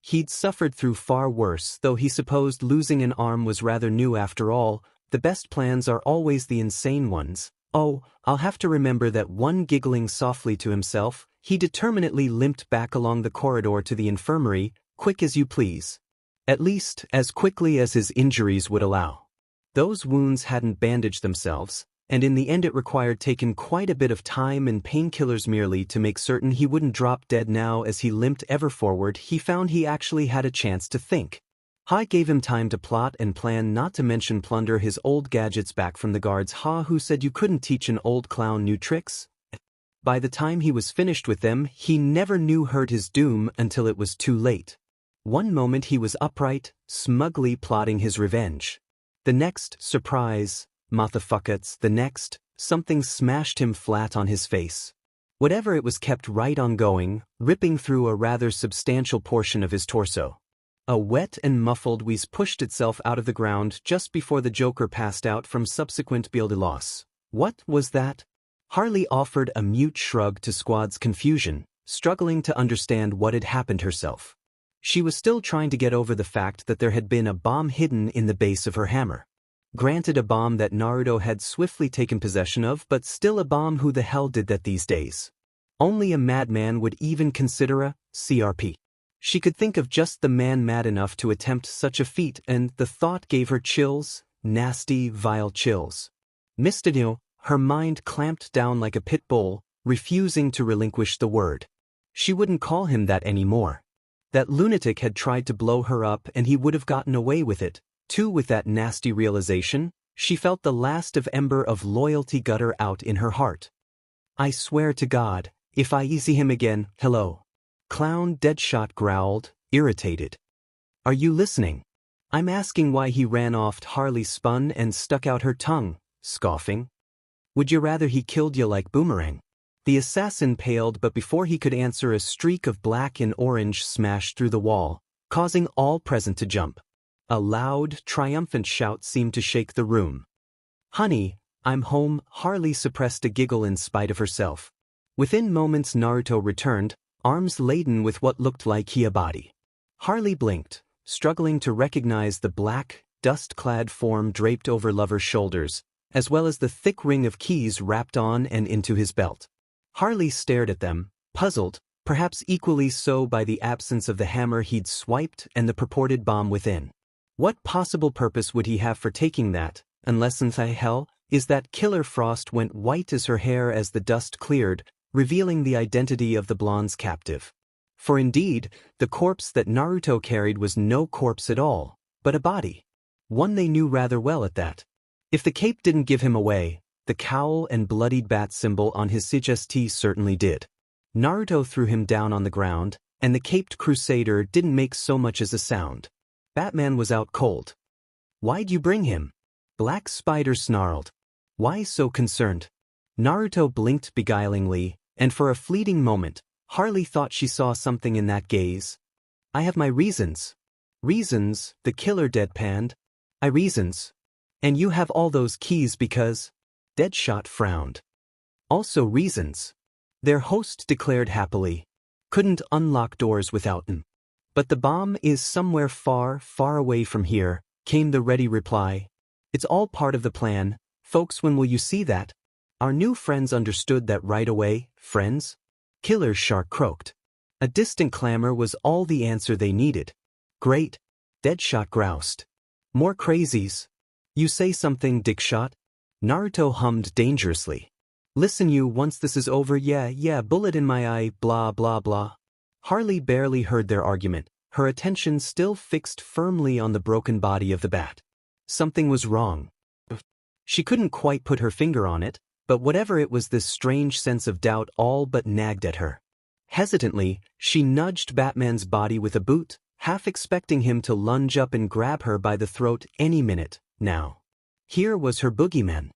He'd suffered through far worse, though he supposed losing an arm was rather new after all. The best plans are always the insane ones. "Oh, I'll have to remember that one." Giggling softly to himself, He determinedly limped back along the corridor to the infirmary, quick as you please. At least, as quickly as his injuries would allow. Those wounds hadn't bandaged themselves, and in the end it required taking quite a bit of time and painkillers merely to make certain he wouldn't drop dead. Now as he limped ever forward, he found he actually had a chance to think. Ha gave him time to plot and plan, not to mention plunder his old gadgets back from the guards. Ha, who said you couldn't teach an old clown new tricks? By the time he was finished with them, he never knew heard his doom until it was too late. One moment he was upright, smugly plotting his revenge. The next, surprise, motherfuckers, the next, something smashed him flat on his face. Whatever it was kept right on going, ripping through a rather substantial portion of his torso. A wet and muffled wheeze pushed itself out of the ground just before the Joker passed out from subsequent blood loss. What was that? Harley offered a mute shrug to Squad's confusion, struggling to understand what had happened herself. She was still trying to get over the fact that there had been a bomb hidden in the base of her hammer. Granted, a bomb that Naruto had swiftly taken possession of, but still a bomb. Who the hell did that these days? Only a madman would even consider a CRP. She could think of just the man mad enough to attempt such a feat, and the thought gave her chills, nasty, vile chills. Mystidio, her mind clamped down like a pit bull, refusing to relinquish the word. She wouldn't call him that anymore. That lunatic had tried to blow her up and he would have gotten away with it, too. With that nasty realization, she felt the last of ember of loyalty gutter out in her heart. I swear to God, if I see him again, hello. Clown Deadshot growled, irritated. Are you listening? I'm asking why he ran off. Harley spun and stuck out her tongue, scoffing. Would you rather he killed you like Boomerang? The assassin paled, but before he could answer, a streak of black and orange smashed through the wall, causing all present to jump. A loud, triumphant shout seemed to shake the room. Honey, I'm home. Harley suppressed a giggle in spite of herself. Within moments Naruto returned, arms laden with what looked like a body. Harley blinked, struggling to recognize the black, dust-clad form draped over lover's shoulders, as well as the thick ring of keys wrapped on and into his belt. Harley stared at them, puzzled, perhaps equally so by the absence of the hammer he'd swiped and the purported bomb within. What possible purpose would he have for taking that, unless in the hell, is that Killer Frost went white as her hair as the dust cleared, revealing the identity of the blonde's captive. For indeed, the corpse that Naruto carried was no corpse at all, but a body. One they knew rather well at that. If the cape didn't give him away, the cowl and bloodied bat symbol on his chest certainly did. Naruto threw him down on the ground, and the caped crusader didn't make so much as a sound. Batman was out cold. Why'd you bring him? Black Spider snarled. Why so concerned? Naruto blinked beguilingly, and for a fleeting moment, Harley thought she saw something in that gaze. I have my reasons. Reasons, the killer deadpanned. Reasons. And you have all those keys because... Deadshot frowned. Also reasons. Their host declared happily. Couldn't unlock doors without them. But the bomb is somewhere far, far away from here, came the ready reply. It's all part of the plan, folks. When will you see that? Our new friends understood that right away. Friends? Killer Shark croaked. A distant clamor was all the answer they needed. Great. Deadshot groused. More crazies. You say something, Dickshot? Naruto hummed dangerously. Listen you, once this is over, yeah, bullet in my eye, blah blah blah. Harley barely heard their argument, her attention still fixed firmly on the broken body of the bat. Something was wrong. She couldn't quite put her finger on it, but whatever it was, this strange sense of doubt all but nagged at her. Hesitantly, she nudged Batman's body with a boot, half expecting him to lunge up and grab her by the throat any minute, now. Here was her boogeyman.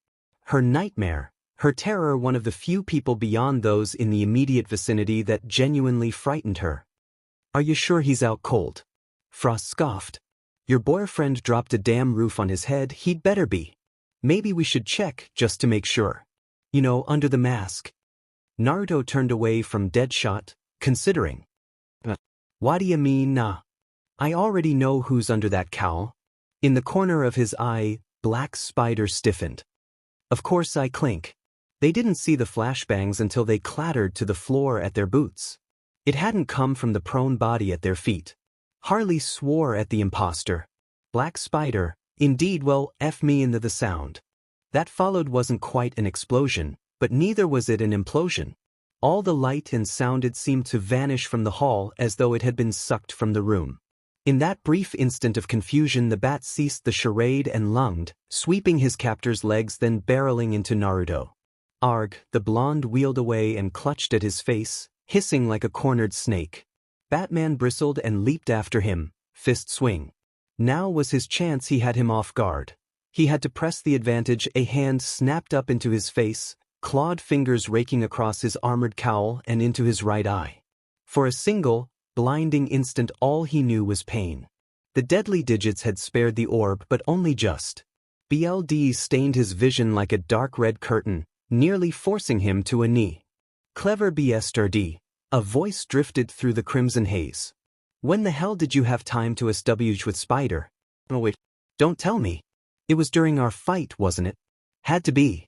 Her nightmare, her terror, one of the few people beyond those in the immediate vicinity that genuinely frightened her. Are you sure he's out cold? Frost scoffed. Your boyfriend dropped a damn roof on his head, he'd better be. Maybe we should check, just to make sure. You know, under the mask. Naruto turned away from Deadshot, considering. What do you mean, nah? I already know who's under that cowl. In the corner of his eye, Black Spider stiffened. Of course I clink. They didn't see the flashbangs until they clattered to the floor at their boots. It hadn't come from the prone body at their feet. Harley swore at the imposter. Black Spider, indeed, well, F me into the sound. That followed wasn't quite an explosion, but neither was it an implosion. All the light and sound it seemed to vanish from the hall as though it had been sucked from the room. In that brief instant of confusion, the bat ceased the charade and lunged, sweeping his captor's legs, then barreling into Naruto. Arg, the blonde wheeled away and clutched at his face, hissing like a cornered snake. Batman bristled and leaped after him, fist swing. Now was his chance. He had him off guard. He had to press the advantage. A hand snapped up into his face, clawed fingers raking across his armored cowl and into his right eye. For a single, blinding instant, all he knew was pain. The deadly digits had spared the orb, but only just. BLD stained his vision like a dark red curtain, nearly forcing him to a knee. Clever BSTRD, a voice drifted through the crimson haze. When the hell did you have time to SWH with Spider? Oh wait, don't tell me. It was during our fight, wasn't it? Had to be.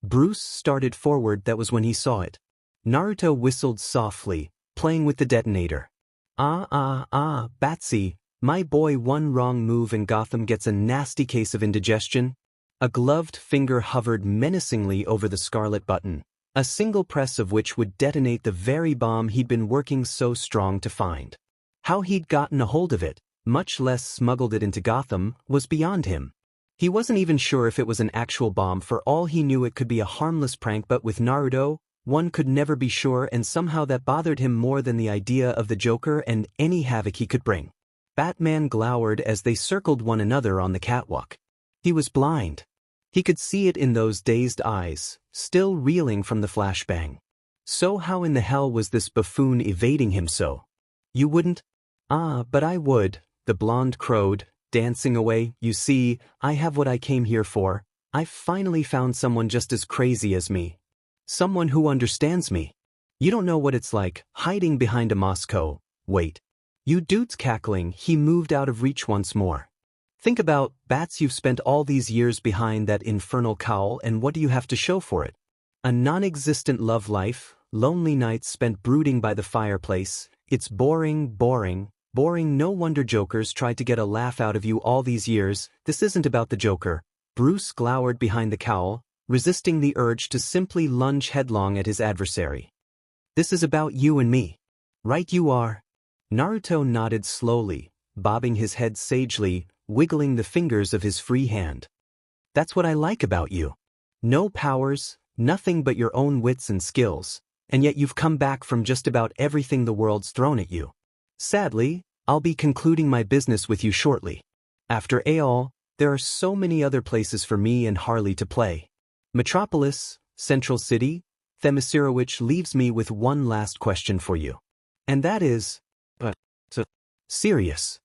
Bruce started forward. That was when he saw it. Naruto whistled softly, playing with the detonator. Batsy, my boy, one wrong move and Gotham gets a nasty case of indigestion. A gloved finger hovered menacingly over the scarlet button, a single press of which would detonate the very bomb he'd been working so strong to find. How he'd gotten a hold of it, much less smuggled it into Gotham, was beyond him. He wasn't even sure if it was an actual bomb. For all he knew, it could be a harmless prank, but with Naruto, one could never be sure, and somehow that bothered him more than the idea of the Joker and any havoc he could bring. Batman glowered as they circled one another on the catwalk. He was blind. He could see it in those dazed eyes, still reeling from the flashbang. So how in the hell was this buffoon evading him so? You wouldn't? But I would, the blonde crowed, dancing away. You see, I have what I came here for. I've finally found someone just as crazy as me. Someone who understands me. You don't know what it's like, hiding behind a Moscow. Wait. You dude's cackling. He moved out of reach once more. Think about, Bats, you've spent all these years behind that infernal cowl, and what do you have to show for it? A non-existent love life, lonely nights spent brooding by the fireplace. It's boring, boring, boring. No wonder Jokers tried to get a laugh out of you all these years. This isn't about the Joker. Bruce glowered behind the cowl, resisting the urge to simply lunge headlong at his adversary. This is about you and me. Right you are. Naruto nodded slowly, bobbing his head sagely, wiggling the fingers of his free hand. That's what I like about you. No powers, nothing but your own wits and skills, and yet you've come back from just about everything the world's thrown at you. Sadly, I'll be concluding my business with you shortly. After all, there are so many other places for me and Harley to play. Metropolis, Central City, Themyscira, which leaves me with one last question for you. And that is, serious.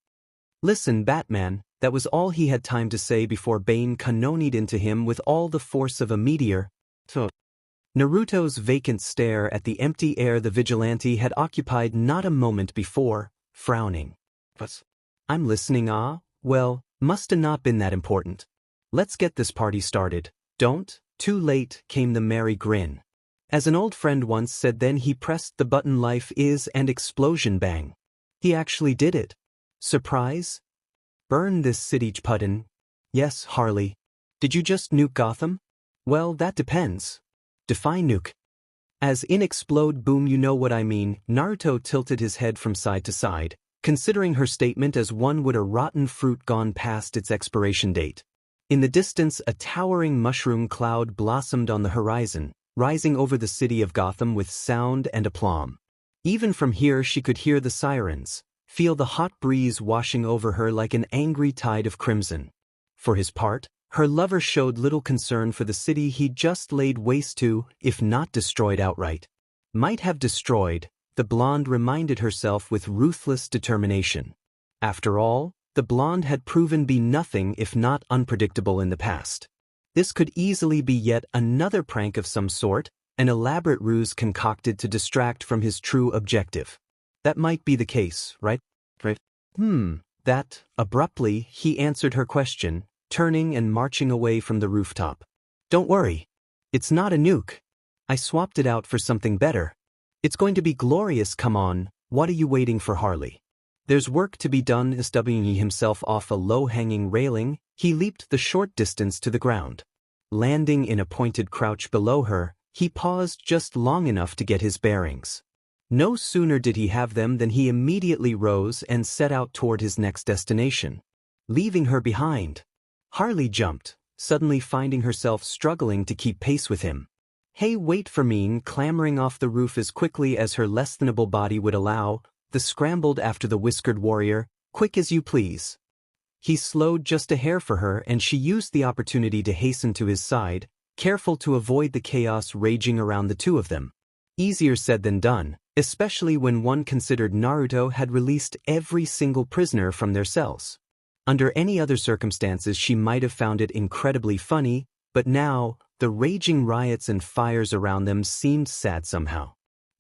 Listen, Batman, that was all he had time to say before Bane canonied into him with all the force of a meteor. Naruto's vacant stare at the empty air the vigilante had occupied not a moment before, frowning. I'm listening. Well, must-a not been that important. Let's get this party started. Don't. Too late, came the merry grin. As an old friend once said, then he pressed the button. Life is, and explosion bang. He actually did it. Surprise? Burn this city, Puddin. Yes, Harley. Did you just nuke Gotham? Well, that depends. Define nuke. As in explode, boom, you know what I mean. Naruto tilted his head from side to side, considering her statement as one would a rotten fruit gone past its expiration date. In the distance, a towering mushroom cloud blossomed on the horizon, rising over the city of Gotham with sound and aplomb. Even from here she could hear the sirens, feel the hot breeze washing over her like an angry tide of crimson. For his part, her lover showed little concern for the city he'd just laid waste to, if not destroyed outright. Might have destroyed, the blonde reminded herself with ruthless determination. After all, the blonde had proven be nothing if not unpredictable in the past. This could easily be yet another prank of some sort, an elaborate ruse concocted to distract from his true objective. That might be the case, right? That, abruptly, he answered her question, turning and marching away from the rooftop. Don't worry. It's not a nuke. I swapped it out for something better. It's going to be glorious, come on, what are you waiting for, Harley? There's work to be done. SWing himself off a low-hanging railing, he leaped the short distance to the ground. Landing in a pointed crouch below her, he paused just long enough to get his bearings. No sooner did he have them than he immediately rose and set out toward his next destination, leaving her behind. Harley jumped, suddenly finding herself struggling to keep pace with him. Hey, wait for me! Clambering off the roof as quickly as her less-thanable body would allow, the scrambled after the whiskered warrior, quick as you please. He slowed just a hair for her and she used the opportunity to hasten to his side, careful to avoid the chaos raging around the two of them. Easier said than done, especially when one considered Naruto had released every single prisoner from their cells. Under any other circumstances she might have found it incredibly funny, but now, the raging riots and fires around them seemed sad somehow.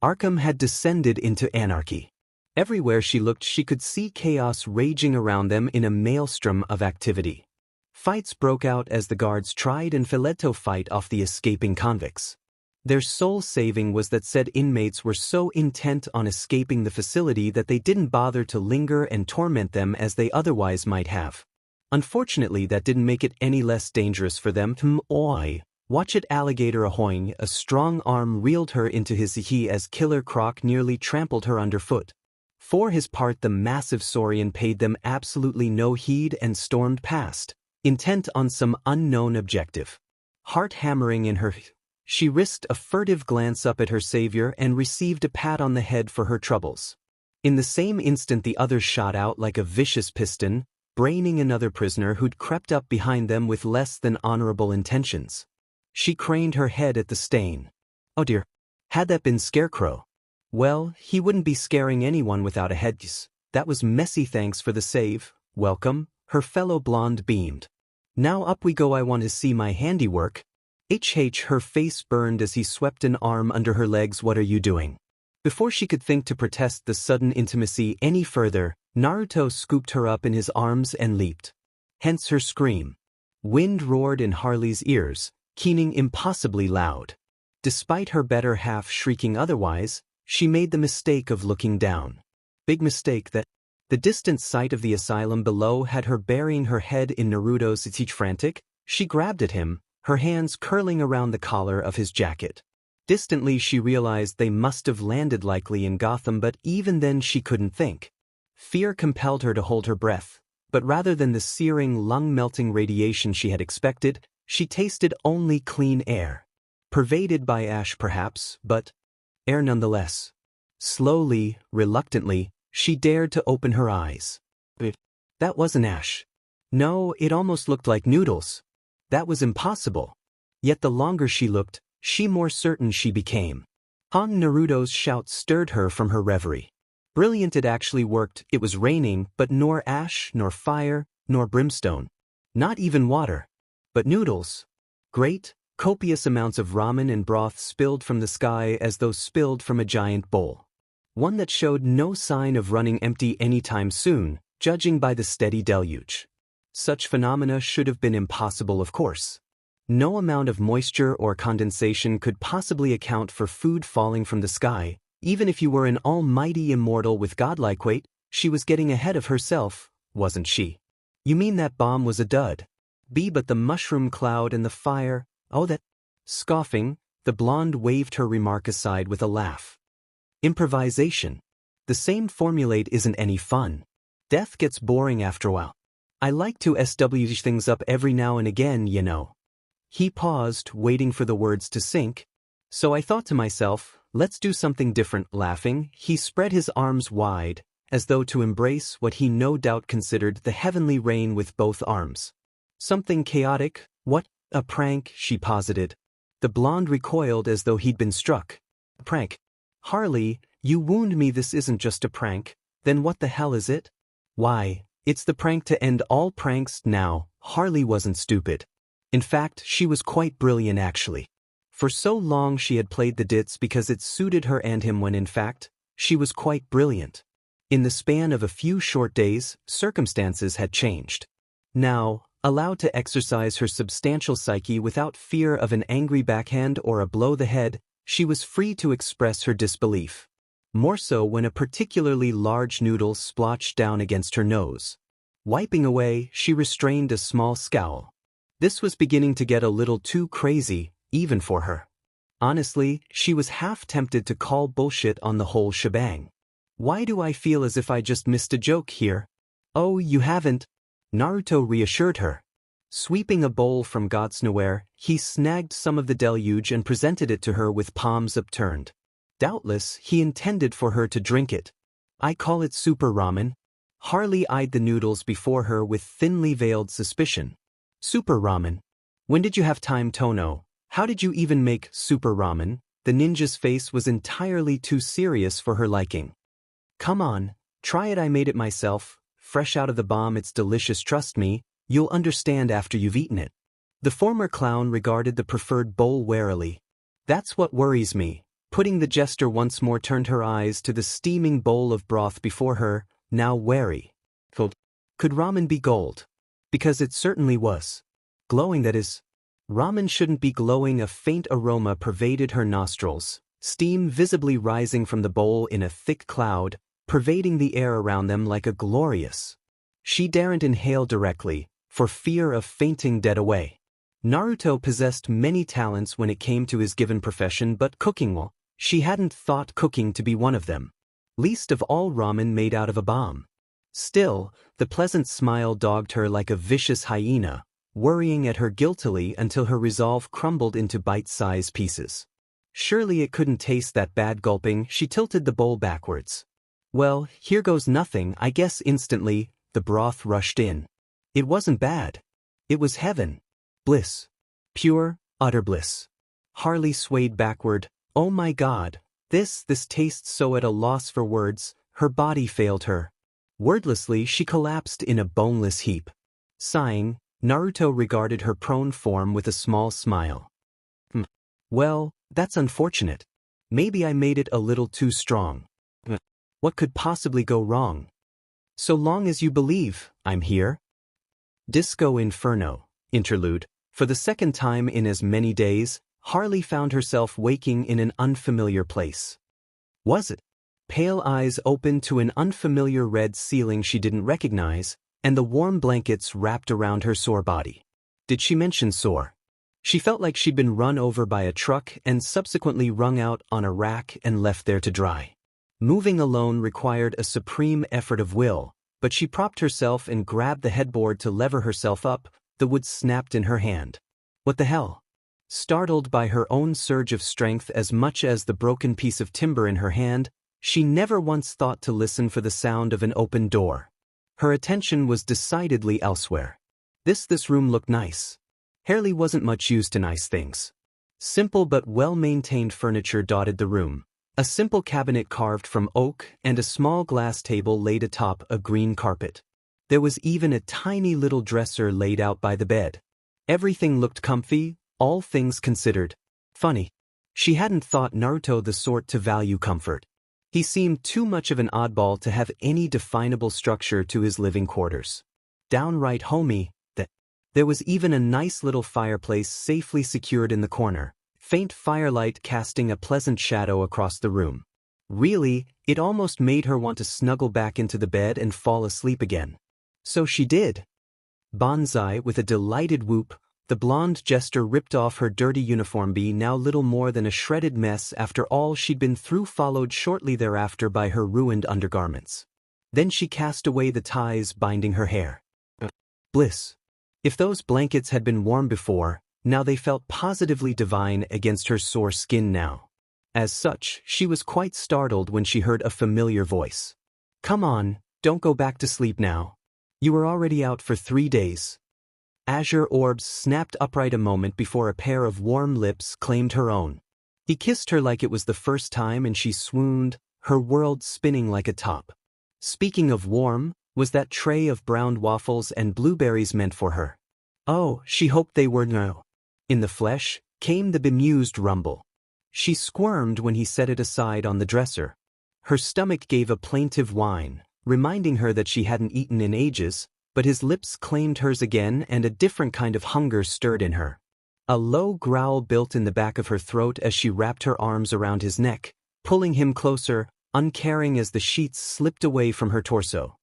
Arkham had descended into anarchy. Everywhere she looked she could see chaos raging around them in a maelstrom of activity. Fights broke out as the guards tried and failed to fight off the escaping convicts. Their sole saving was that said inmates were so intent on escaping the facility that they didn't bother to linger and torment them as they otherwise might have. Unfortunately, that didn't make it any less dangerous for them. Watch it, alligator ahoy! A strong arm reeled her into his he as Killer Croc nearly trampled her underfoot. For his part, the massive Saurian paid them absolutely no heed and stormed past, intent on some unknown objective. Heart hammering in her, she risked a furtive glance up at her savior and received a pat on the head for her troubles. In the same instant the others shot out like a vicious piston, braining another prisoner who'd crept up behind them with less than honorable intentions. She craned her head at the stain. Oh dear. Had that been Scarecrow? Well, he wouldn't be scaring anyone without a headpiece. That was messy. Thanks for the save. Welcome, her fellow blonde beamed. Now up we go. I want to see my handiwork. Her face burned as he swept an arm under her legs. What are you doing? Before she could think to protest the sudden intimacy any further, Naruto scooped her up in his arms and leaped. Hence her scream. Wind roared in Harley's ears, keening impossibly loud. Despite her better half shrieking otherwise, she made the mistake of looking down. Big mistake that. The distant sight of the asylum below had her burying her head in Naruto's teeth. Frantic, she grabbed at him, her hands curling around the collar of his jacket. Distantly she realized they must have landed likely in Gotham, but even then she couldn't think. Fear compelled her to hold her breath, but rather than the searing, lung-melting radiation she had expected, she tasted only clean air. Pervaded by ash perhaps, but air nonetheless. Slowly, reluctantly, she dared to open her eyes. That wasn't ash. No, it almost looked like noodles. That was impossible. Yet the longer she looked, she more certain she became. Naruto's shout stirred her from her reverie. Brilliant, it actually worked. It was raining, but nor ash, nor fire, nor brimstone. Not even water. But noodles. Great, copious amounts of ramen and broth spilled from the sky as though spilled from a giant bowl. One that showed no sign of running empty anytime soon, judging by the steady deluge. Such phenomena should have been impossible, of course. No amount of moisture or condensation could possibly account for food falling from the sky, even if you were an almighty immortal with godlike weight. She was getting ahead of herself, wasn't she? You mean that bomb was a dud? But the mushroom cloud and the fire, oh that. Scoffing, the blonde waved her remark aside with a laugh. Improvisation. The same formulate isn't any fun. Death gets boring after a while. I like to switch things up every now and again, you know. He paused, waiting for the words to sink. So I thought to myself, let's do something different. Laughing, he spread his arms wide, as though to embrace what he no doubt considered the heavenly rain with both arms. Something chaotic? What? A prank, she posited. The blonde recoiled as though he'd been struck. A prank? Harley, you wound me. This isn't just a prank. Then what the hell is it? Why, it's the prank to end all pranks. Now, Harley wasn't stupid. In fact, she was quite brilliant actually. For so long she had played the ditz because it suited her and him when in fact, she was quite brilliant. In the span of a few short days, circumstances had changed. Now, Allowed to exercise her substantial psyche without fear of an angry backhand or a blow the head, she was free to express her disbelief. More so when a particularly large noodle splotched down against her nose. Wiping away, she restrained a small scowl. This was beginning to get a little too crazy, even for her. Honestly, she was half tempted to call bullshit on the whole shebang. Why do I feel as if I just missed a joke here? Oh, you haven't? Naruto reassured her. Sweeping a bowl from God's nowhere, he snagged some of the deluge and presented it to her with palms upturned. Doubtless, he intended for her to drink it. I call it super ramen. Harley eyed the noodles before her with thinly veiled suspicion. Super ramen? When did you have time, Tono? How did you even make super ramen? The ninja's face was entirely too serious for her liking. Come on, try it. I made it myself. Fresh out of the bomb, it's delicious, trust me. You'll understand after you've eaten it. The former clown regarded the preferred bowl warily. That's what worries me. Putting the jester once more turned her eyes to the steaming bowl of broth before her, now wary. Could ramen be gold? Because it certainly was. Glowing, that is. Ramen shouldn't be glowing. A faint aroma pervaded her nostrils, steam visibly rising from the bowl in a thick cloud, pervading the air around them like a glorious. She daren't inhale directly, for fear of fainting dead away. Naruto possessed many talents when it came to his given profession, but cooking, well, she hadn't thought cooking to be one of them. Least of all ramen made out of a bomb. Still, the pleasant smile dogged her like a vicious hyena, worrying at her guiltily until her resolve crumbled into bite-sized pieces. Surely it couldn't taste that bad. Gulping, she tilted the bowl backwards. Well, here goes nothing, I guess. Instantly, the broth rushed in. It wasn't bad. It was heaven. Bliss. Pure, utter bliss. Harley swayed backward. Oh my God, this tastes so. At a loss for words, her body failed her. Wordlessly, she collapsed in a boneless heap. Sighing, Naruto regarded her prone form with a small smile. Well, that's unfortunate. Maybe I made it a little too strong. What could possibly go wrong? So long as you believe, I'm here. Disco Inferno. Interlude. For the second time in as many days, Harley found herself waking in an unfamiliar place. Was it? Pale eyes opened to an unfamiliar red ceiling she didn't recognize, and the warm blankets wrapped around her sore body. Did she mention sore? She felt like she'd been run over by a truck and subsequently wrung out on a rack and left there to dry. Moving alone required a supreme effort of will, but she propped herself and grabbed the headboard to lever herself up. The wood snapped in her hand. What the hell? Startled by her own surge of strength as much as the broken piece of timber in her hand, she never once thought to listen for the sound of an open door. Her attention was decidedly elsewhere. This room looked nice. Harley wasn't much used to nice things. Simple but well-maintained furniture dotted the room. A simple cabinet carved from oak and a small glass table laid atop a green carpet. There was even a tiny little dresser laid out by the bed. Everything looked comfy, all things considered. Funny. She hadn't thought Naruto the sort to value comfort. He seemed too much of an oddball to have any definable structure to his living quarters. Downright homey, that. There was even a nice little fireplace safely secured in the corner, faint firelight casting a pleasant shadow across the room. Really, it almost made her want to snuggle back into the bed and fall asleep again. So she did. Bonsai, with a delighted whoop, the blonde jester ripped off her dirty uniform, now little more than a shredded mess after all she'd been through, followed shortly thereafter by her ruined undergarments. Then she cast away the ties binding her hair. Bliss. If those blankets had been warm before, now they felt positively divine against her sore skin now. As such, she was quite startled when she heard a familiar voice. Come on, don't go back to sleep now. You were already out for 3 days. Azure orbs snapped upright a moment before a pair of warm lips claimed her own. He kissed her like it was the first time and she swooned, her world spinning like a top. Speaking of warm, was that tray of browned waffles and blueberries meant for her? Oh, she hoped they were. No. In the flesh, came the bemused rumble. She squirmed when he set it aside on the dresser. Her stomach gave a plaintive whine, reminding her that she hadn't eaten in ages, but his lips claimed hers again and a different kind of hunger stirred in her. A low growl built in the back of her throat as she wrapped her arms around his neck, pulling him closer, uncaring as the sheets slipped away from her torso.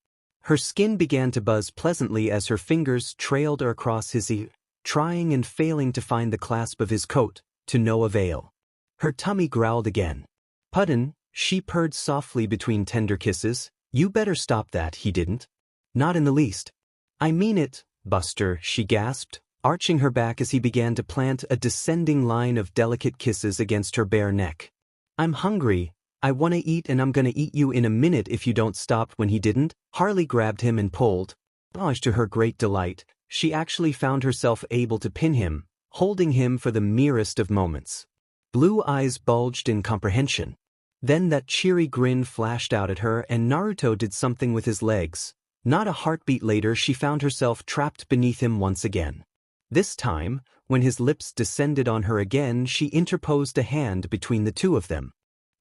Her skin began to buzz pleasantly as her fingers trailed across his ear, trying and failing to find the clasp of his coat, to no avail. Her tummy growled again. "Pardon," she purred softly between tender kisses. "You better stop that." He didn't. "Not in the least." "I mean it, Buster," she gasped, arching her back as he began to plant a descending line of delicate kisses against her bare neck. "I'm hungry. I want to eat and I'm gonna eat you in a minute if you don't stop." When he didn't, Harley grabbed him and pulled. Much to her great delight, she actually found herself able to pin him, holding him for the merest of moments. Blue eyes bulged in comprehension. Then that cheery grin flashed out at her and Naruto did something with his legs. Not a heartbeat later she found herself trapped beneath him once again. This time, when his lips descended on her again, she interposed a hand between the two of them.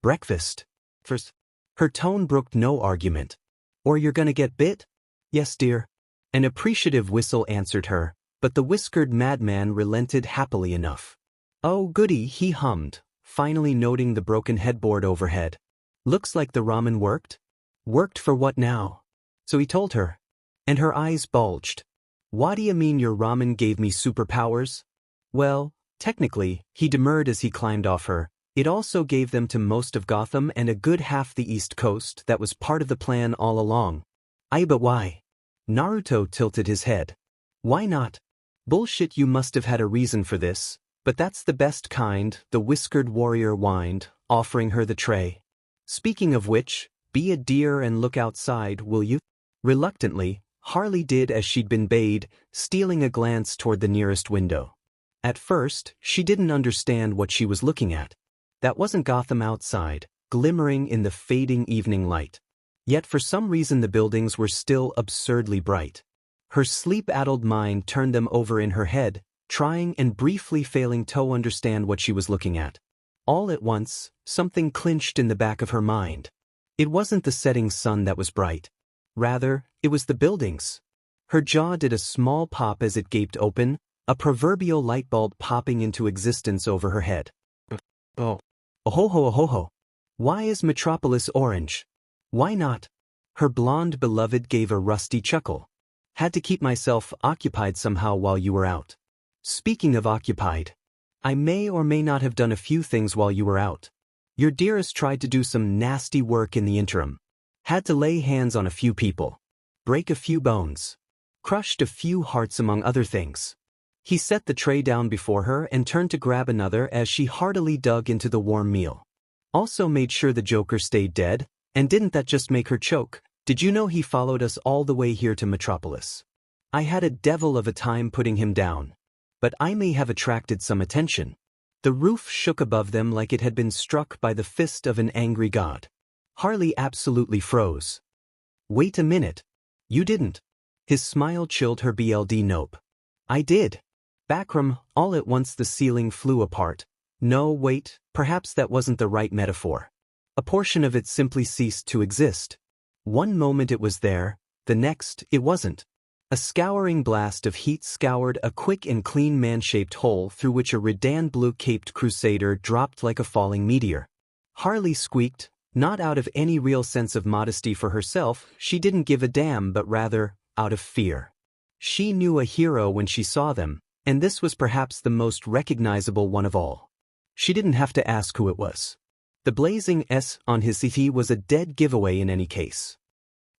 "Breakfast." First. Her tone brooked no argument. "Or you're gonna get bit?" "Yes, dear." An appreciative whistle answered her, but the whiskered madman relented happily enough. "Oh goody," he hummed, finally noting the broken headboard overhead. "Looks like the ramen worked." "Worked for what now?" So he told her. And her eyes bulged. "What do you mean your ramen gave me superpowers?" "Well, technically," he demurred as he climbed off her, "it also gave them to most of Gotham and a good half the East Coast. That was part of the plan all along." But why?" Naruto tilted his head. "Why not?" "Bullshit, you must have had a reason for this, but that's the best kind," the whiskered warrior whined, offering her the tray. "Speaking of which, be a dear and look outside, will you?" Reluctantly, Harley did as she'd been bade, stealing a glance toward the nearest window. At first, she didn't understand what she was looking at. That wasn't Gotham outside, glimmering in the fading evening light. Yet for some reason the buildings were still absurdly bright. Her sleep-addled mind turned them over in her head, trying and briefly failing to understand what she was looking at. All at once, something clinched in the back of her mind. It wasn't the setting sun that was bright. Rather, it was the buildings. Her jaw did a small pop as it gaped open, a proverbial light bulb popping into existence over her head. "Oh. Ohoho ohoho. Why is Metropolis orange? Why not?" Her blonde beloved gave a rusty chuckle. "Had to keep myself occupied somehow while you were out." "Speaking of occupied, I may or may not have done a few things while you were out. Your dearest tried to do some nasty work in the interim. Had to lay hands on a few people. Break a few bones. Crushed a few hearts among other things." He set the tray down before her and turned to grab another as she heartily dug into the warm meal. "Also made sure the Joker stayed dead, and didn't that just make her choke? Did you know he followed us all the way here to Metropolis? I had a devil of a time putting him down. But I may have attracted some attention." The roof shook above them like it had been struck by the fist of an angry god. Harley absolutely froze. "Wait a minute. You didn't." His smile chilled her BLD nope. "I did." Backroom, all at once the ceiling flew apart. No, wait, perhaps that wasn't the right metaphor. A portion of it simply ceased to exist. One moment it was there, the next, it wasn't. A scouring blast of heat scoured a quick and clean man-shaped hole through which a Redan blue-caped crusader dropped like a falling meteor. Harley squeaked, not out of any real sense of modesty for herself, she didn't give a damn, but rather, out of fear. She knew a hero when she saw them, and this was perhaps the most recognizable one of all. She didn't have to ask who it was. The blazing S on his CT was a dead giveaway in any case.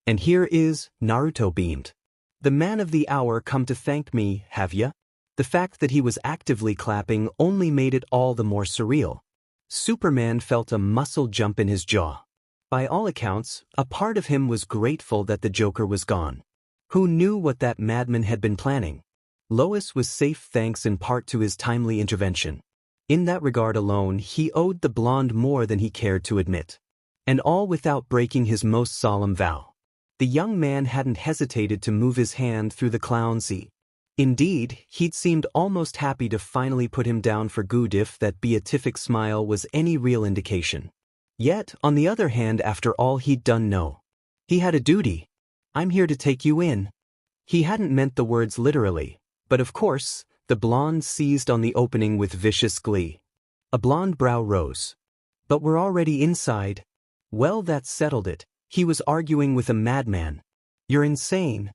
"And here is," Naruto beamed. "The man of the hour come to thank me, have ya?" The fact that he was actively clapping only made it all the more surreal. Superman felt a muscle jump in his jaw. By all accounts, a part of him was grateful that the Joker was gone. Who knew what that madman had been planning? Lois was safe thanks in part to his timely intervention. In that regard alone, he owed the blonde more than he cared to admit. And all without breaking his most solemn vow. The young man hadn't hesitated to move his hand through the clown's ear. Indeed, he'd seemed almost happy to finally put him down for good if that beatific smile was any real indication. Yet, on the other hand, after all he'd done, no. He had a duty. "I'm here to take you in." He hadn't meant the words literally, but of course, the blonde seized on the opening with vicious glee. A blonde brow rose. But we're already inside. Well, that settled it. He was arguing with a madman. You're insane.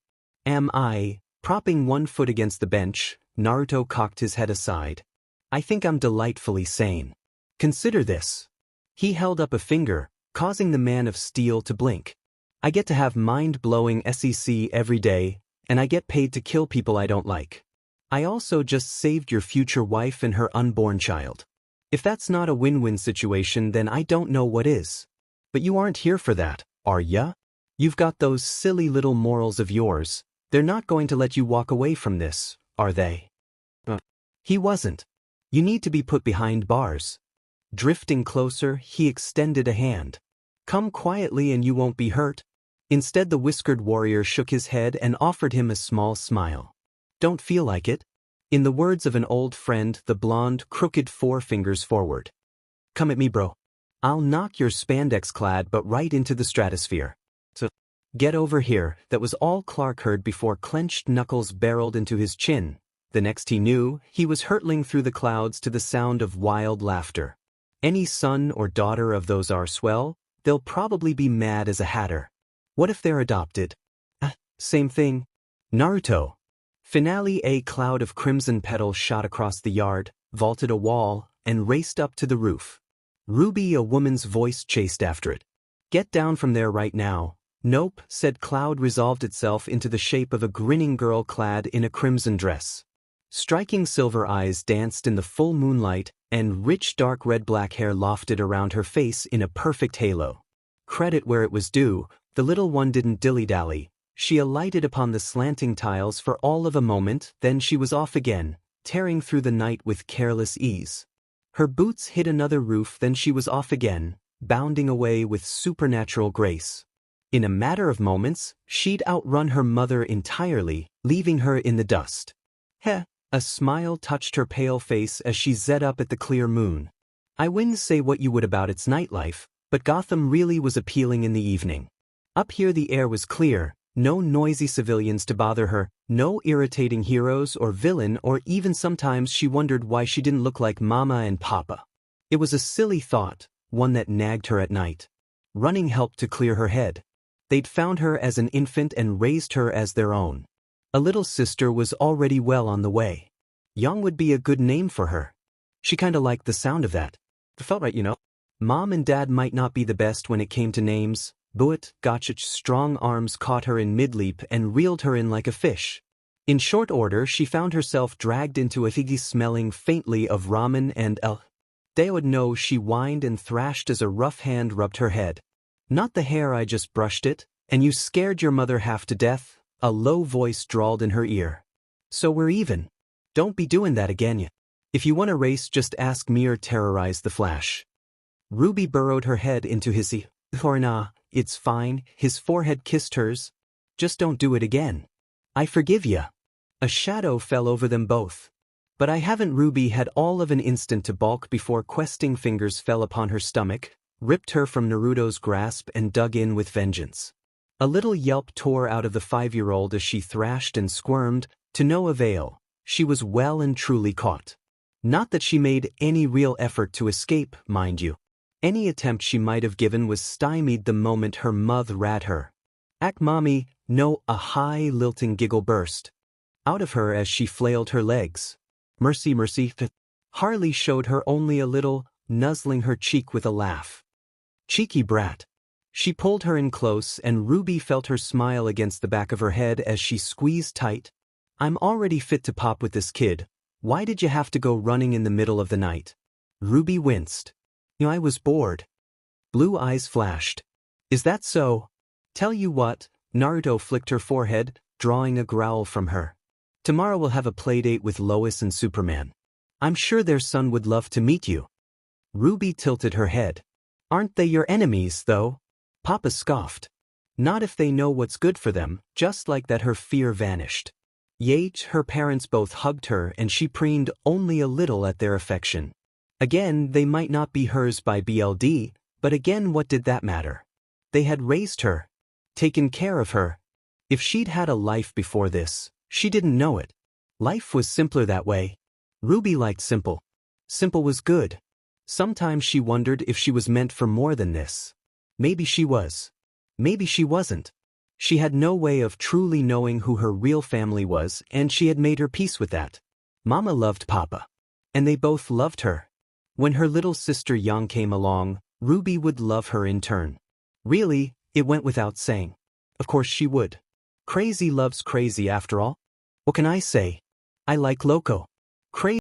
Am I? Propping one foot against the bench, Naruto cocked his head aside. I think I'm delightfully sane. Consider this. He held up a finger, causing the man of steel to blink. I get to have mind-blowing SEC every day, and I get paid to kill people I don't like. I also just saved your future wife and her unborn child. If that's not a win-win situation, then I don't know what is. But you aren't here for that, are ya? You've got those silly little morals of yours. They're not going to let you walk away from this, are they? He wasn't. You need to be put behind bars. Drifting closer, he extended a hand. Come quietly and you won't be hurt. Instead, the whiskered warrior shook his head and offered him a small smile. Don't feel like it? In the words of an old friend, the blonde crooked 4 fingers forward. Come at me, bro. I'll knock your spandex-clad butt right into the stratosphere. So, get over here. That was all Clark heard before clenched knuckles barreled into his chin. The next he knew, he was hurtling through the clouds to the sound of wild laughter. Any son or daughter of those are swell, they'll probably be mad as a hatter. What if they're adopted? Same thing. Naruto. Finale. A cloud of crimson petals shot across the yard, vaulted a wall, and raced up to the roof. Ruby, a woman's voice, chased after it. Get down from there right now. Nope, said Cloud, resolved itself into the shape of a grinning girl clad in a crimson dress. Striking silver eyes danced in the full moonlight, and rich dark red-black hair lofted around her face in a perfect halo. Credit where it was due, the little one didn't dilly-dally. She alighted upon the slanting tiles for all of a moment, then she was off again, tearing through the night with careless ease. Her boots hit another roof, then she was off again, bounding away with supernatural grace. In a matter of moments, she'd outrun her mother entirely, leaving her in the dust. Heh, a smile touched her pale face as she zed up at the clear moon. I wouldn't say what you would about its nightlife, but Gotham really was appealing in the evening. Up here the air was clear, no noisy civilians to bother her, no irritating heroes or villain, or even sometimes she wondered why she didn't look like Mama and Papa. It was a silly thought, one that nagged her at night. Running helped to clear her head. They'd found her as an infant and raised her as their own. A little sister was already well on the way. Young would be a good name for her. She kinda liked the sound of that. It felt right, you know. Mom and Dad might not be the best when it came to names, but Gotch's strong arms caught her in mid-leap and reeled her in like a fish. In short order, she found herself dragged into a higgy smelling faintly of ramen and They would know, she whined and thrashed as a rough hand rubbed her head. Not the hair, I just brushed it, and you scared your mother half to death, a low voice drawled in her ear. So we're even. Don't be doing that again ya. If you want a race, just ask me or terrorize the Flash. Ruby burrowed her head into his or nah, it's fine, his forehead kissed hers. Just don't do it again. I forgive ya. A shadow fell over them both. But I haven't. Ruby had all of an instant to balk before questing fingers fell upon her stomach, ripped her from Naruto's grasp and dug in with vengeance. A little yelp tore out of the 5-year-old as she thrashed and squirmed, to no avail. She was well and truly caught. Not that she made any real effort to escape, mind you. Any attempt she might have given was stymied the moment her mother rat her. Ack mommy, no, a high lilting giggle burst out of her as she flailed her legs. Mercy, mercy. Harley showed her only a little, nuzzling her cheek with a laugh. Cheeky brat. She pulled her in close and Ruby felt her smile against the back of her head as she squeezed tight. I'm already fit to pop with this kid. Why did you have to go running in the middle of the night? Ruby winced. I was bored. Blue eyes flashed. Is that so? Tell you what, Naruto flicked her forehead, drawing a growl from her. Tomorrow we'll have a playdate with Lois and Superman. I'm sure their son would love to meet you. Ruby tilted her head. Aren't they your enemies, though? Papa scoffed. Not if they know what's good for them. Just like that, her fear vanished. Yet her parents both hugged her and she preened only a little at their affection. Again, they might not be hers by BLD, but again, what did that matter? They had raised her, taken care of her. If she'd had a life before this, she didn't know it. Life was simpler that way. Ruby liked simple. Simple was good. Sometimes she wondered if she was meant for more than this. Maybe she was. Maybe she wasn't. She had no way of truly knowing who her real family was, and she had made her peace with that. Mama loved Papa. And they both loved her. When her little sister Yang came along, Ruby would love her in turn. Really, it went without saying. Of course she would. Crazy loves crazy after all. What can I say? I like Loco. Crazy.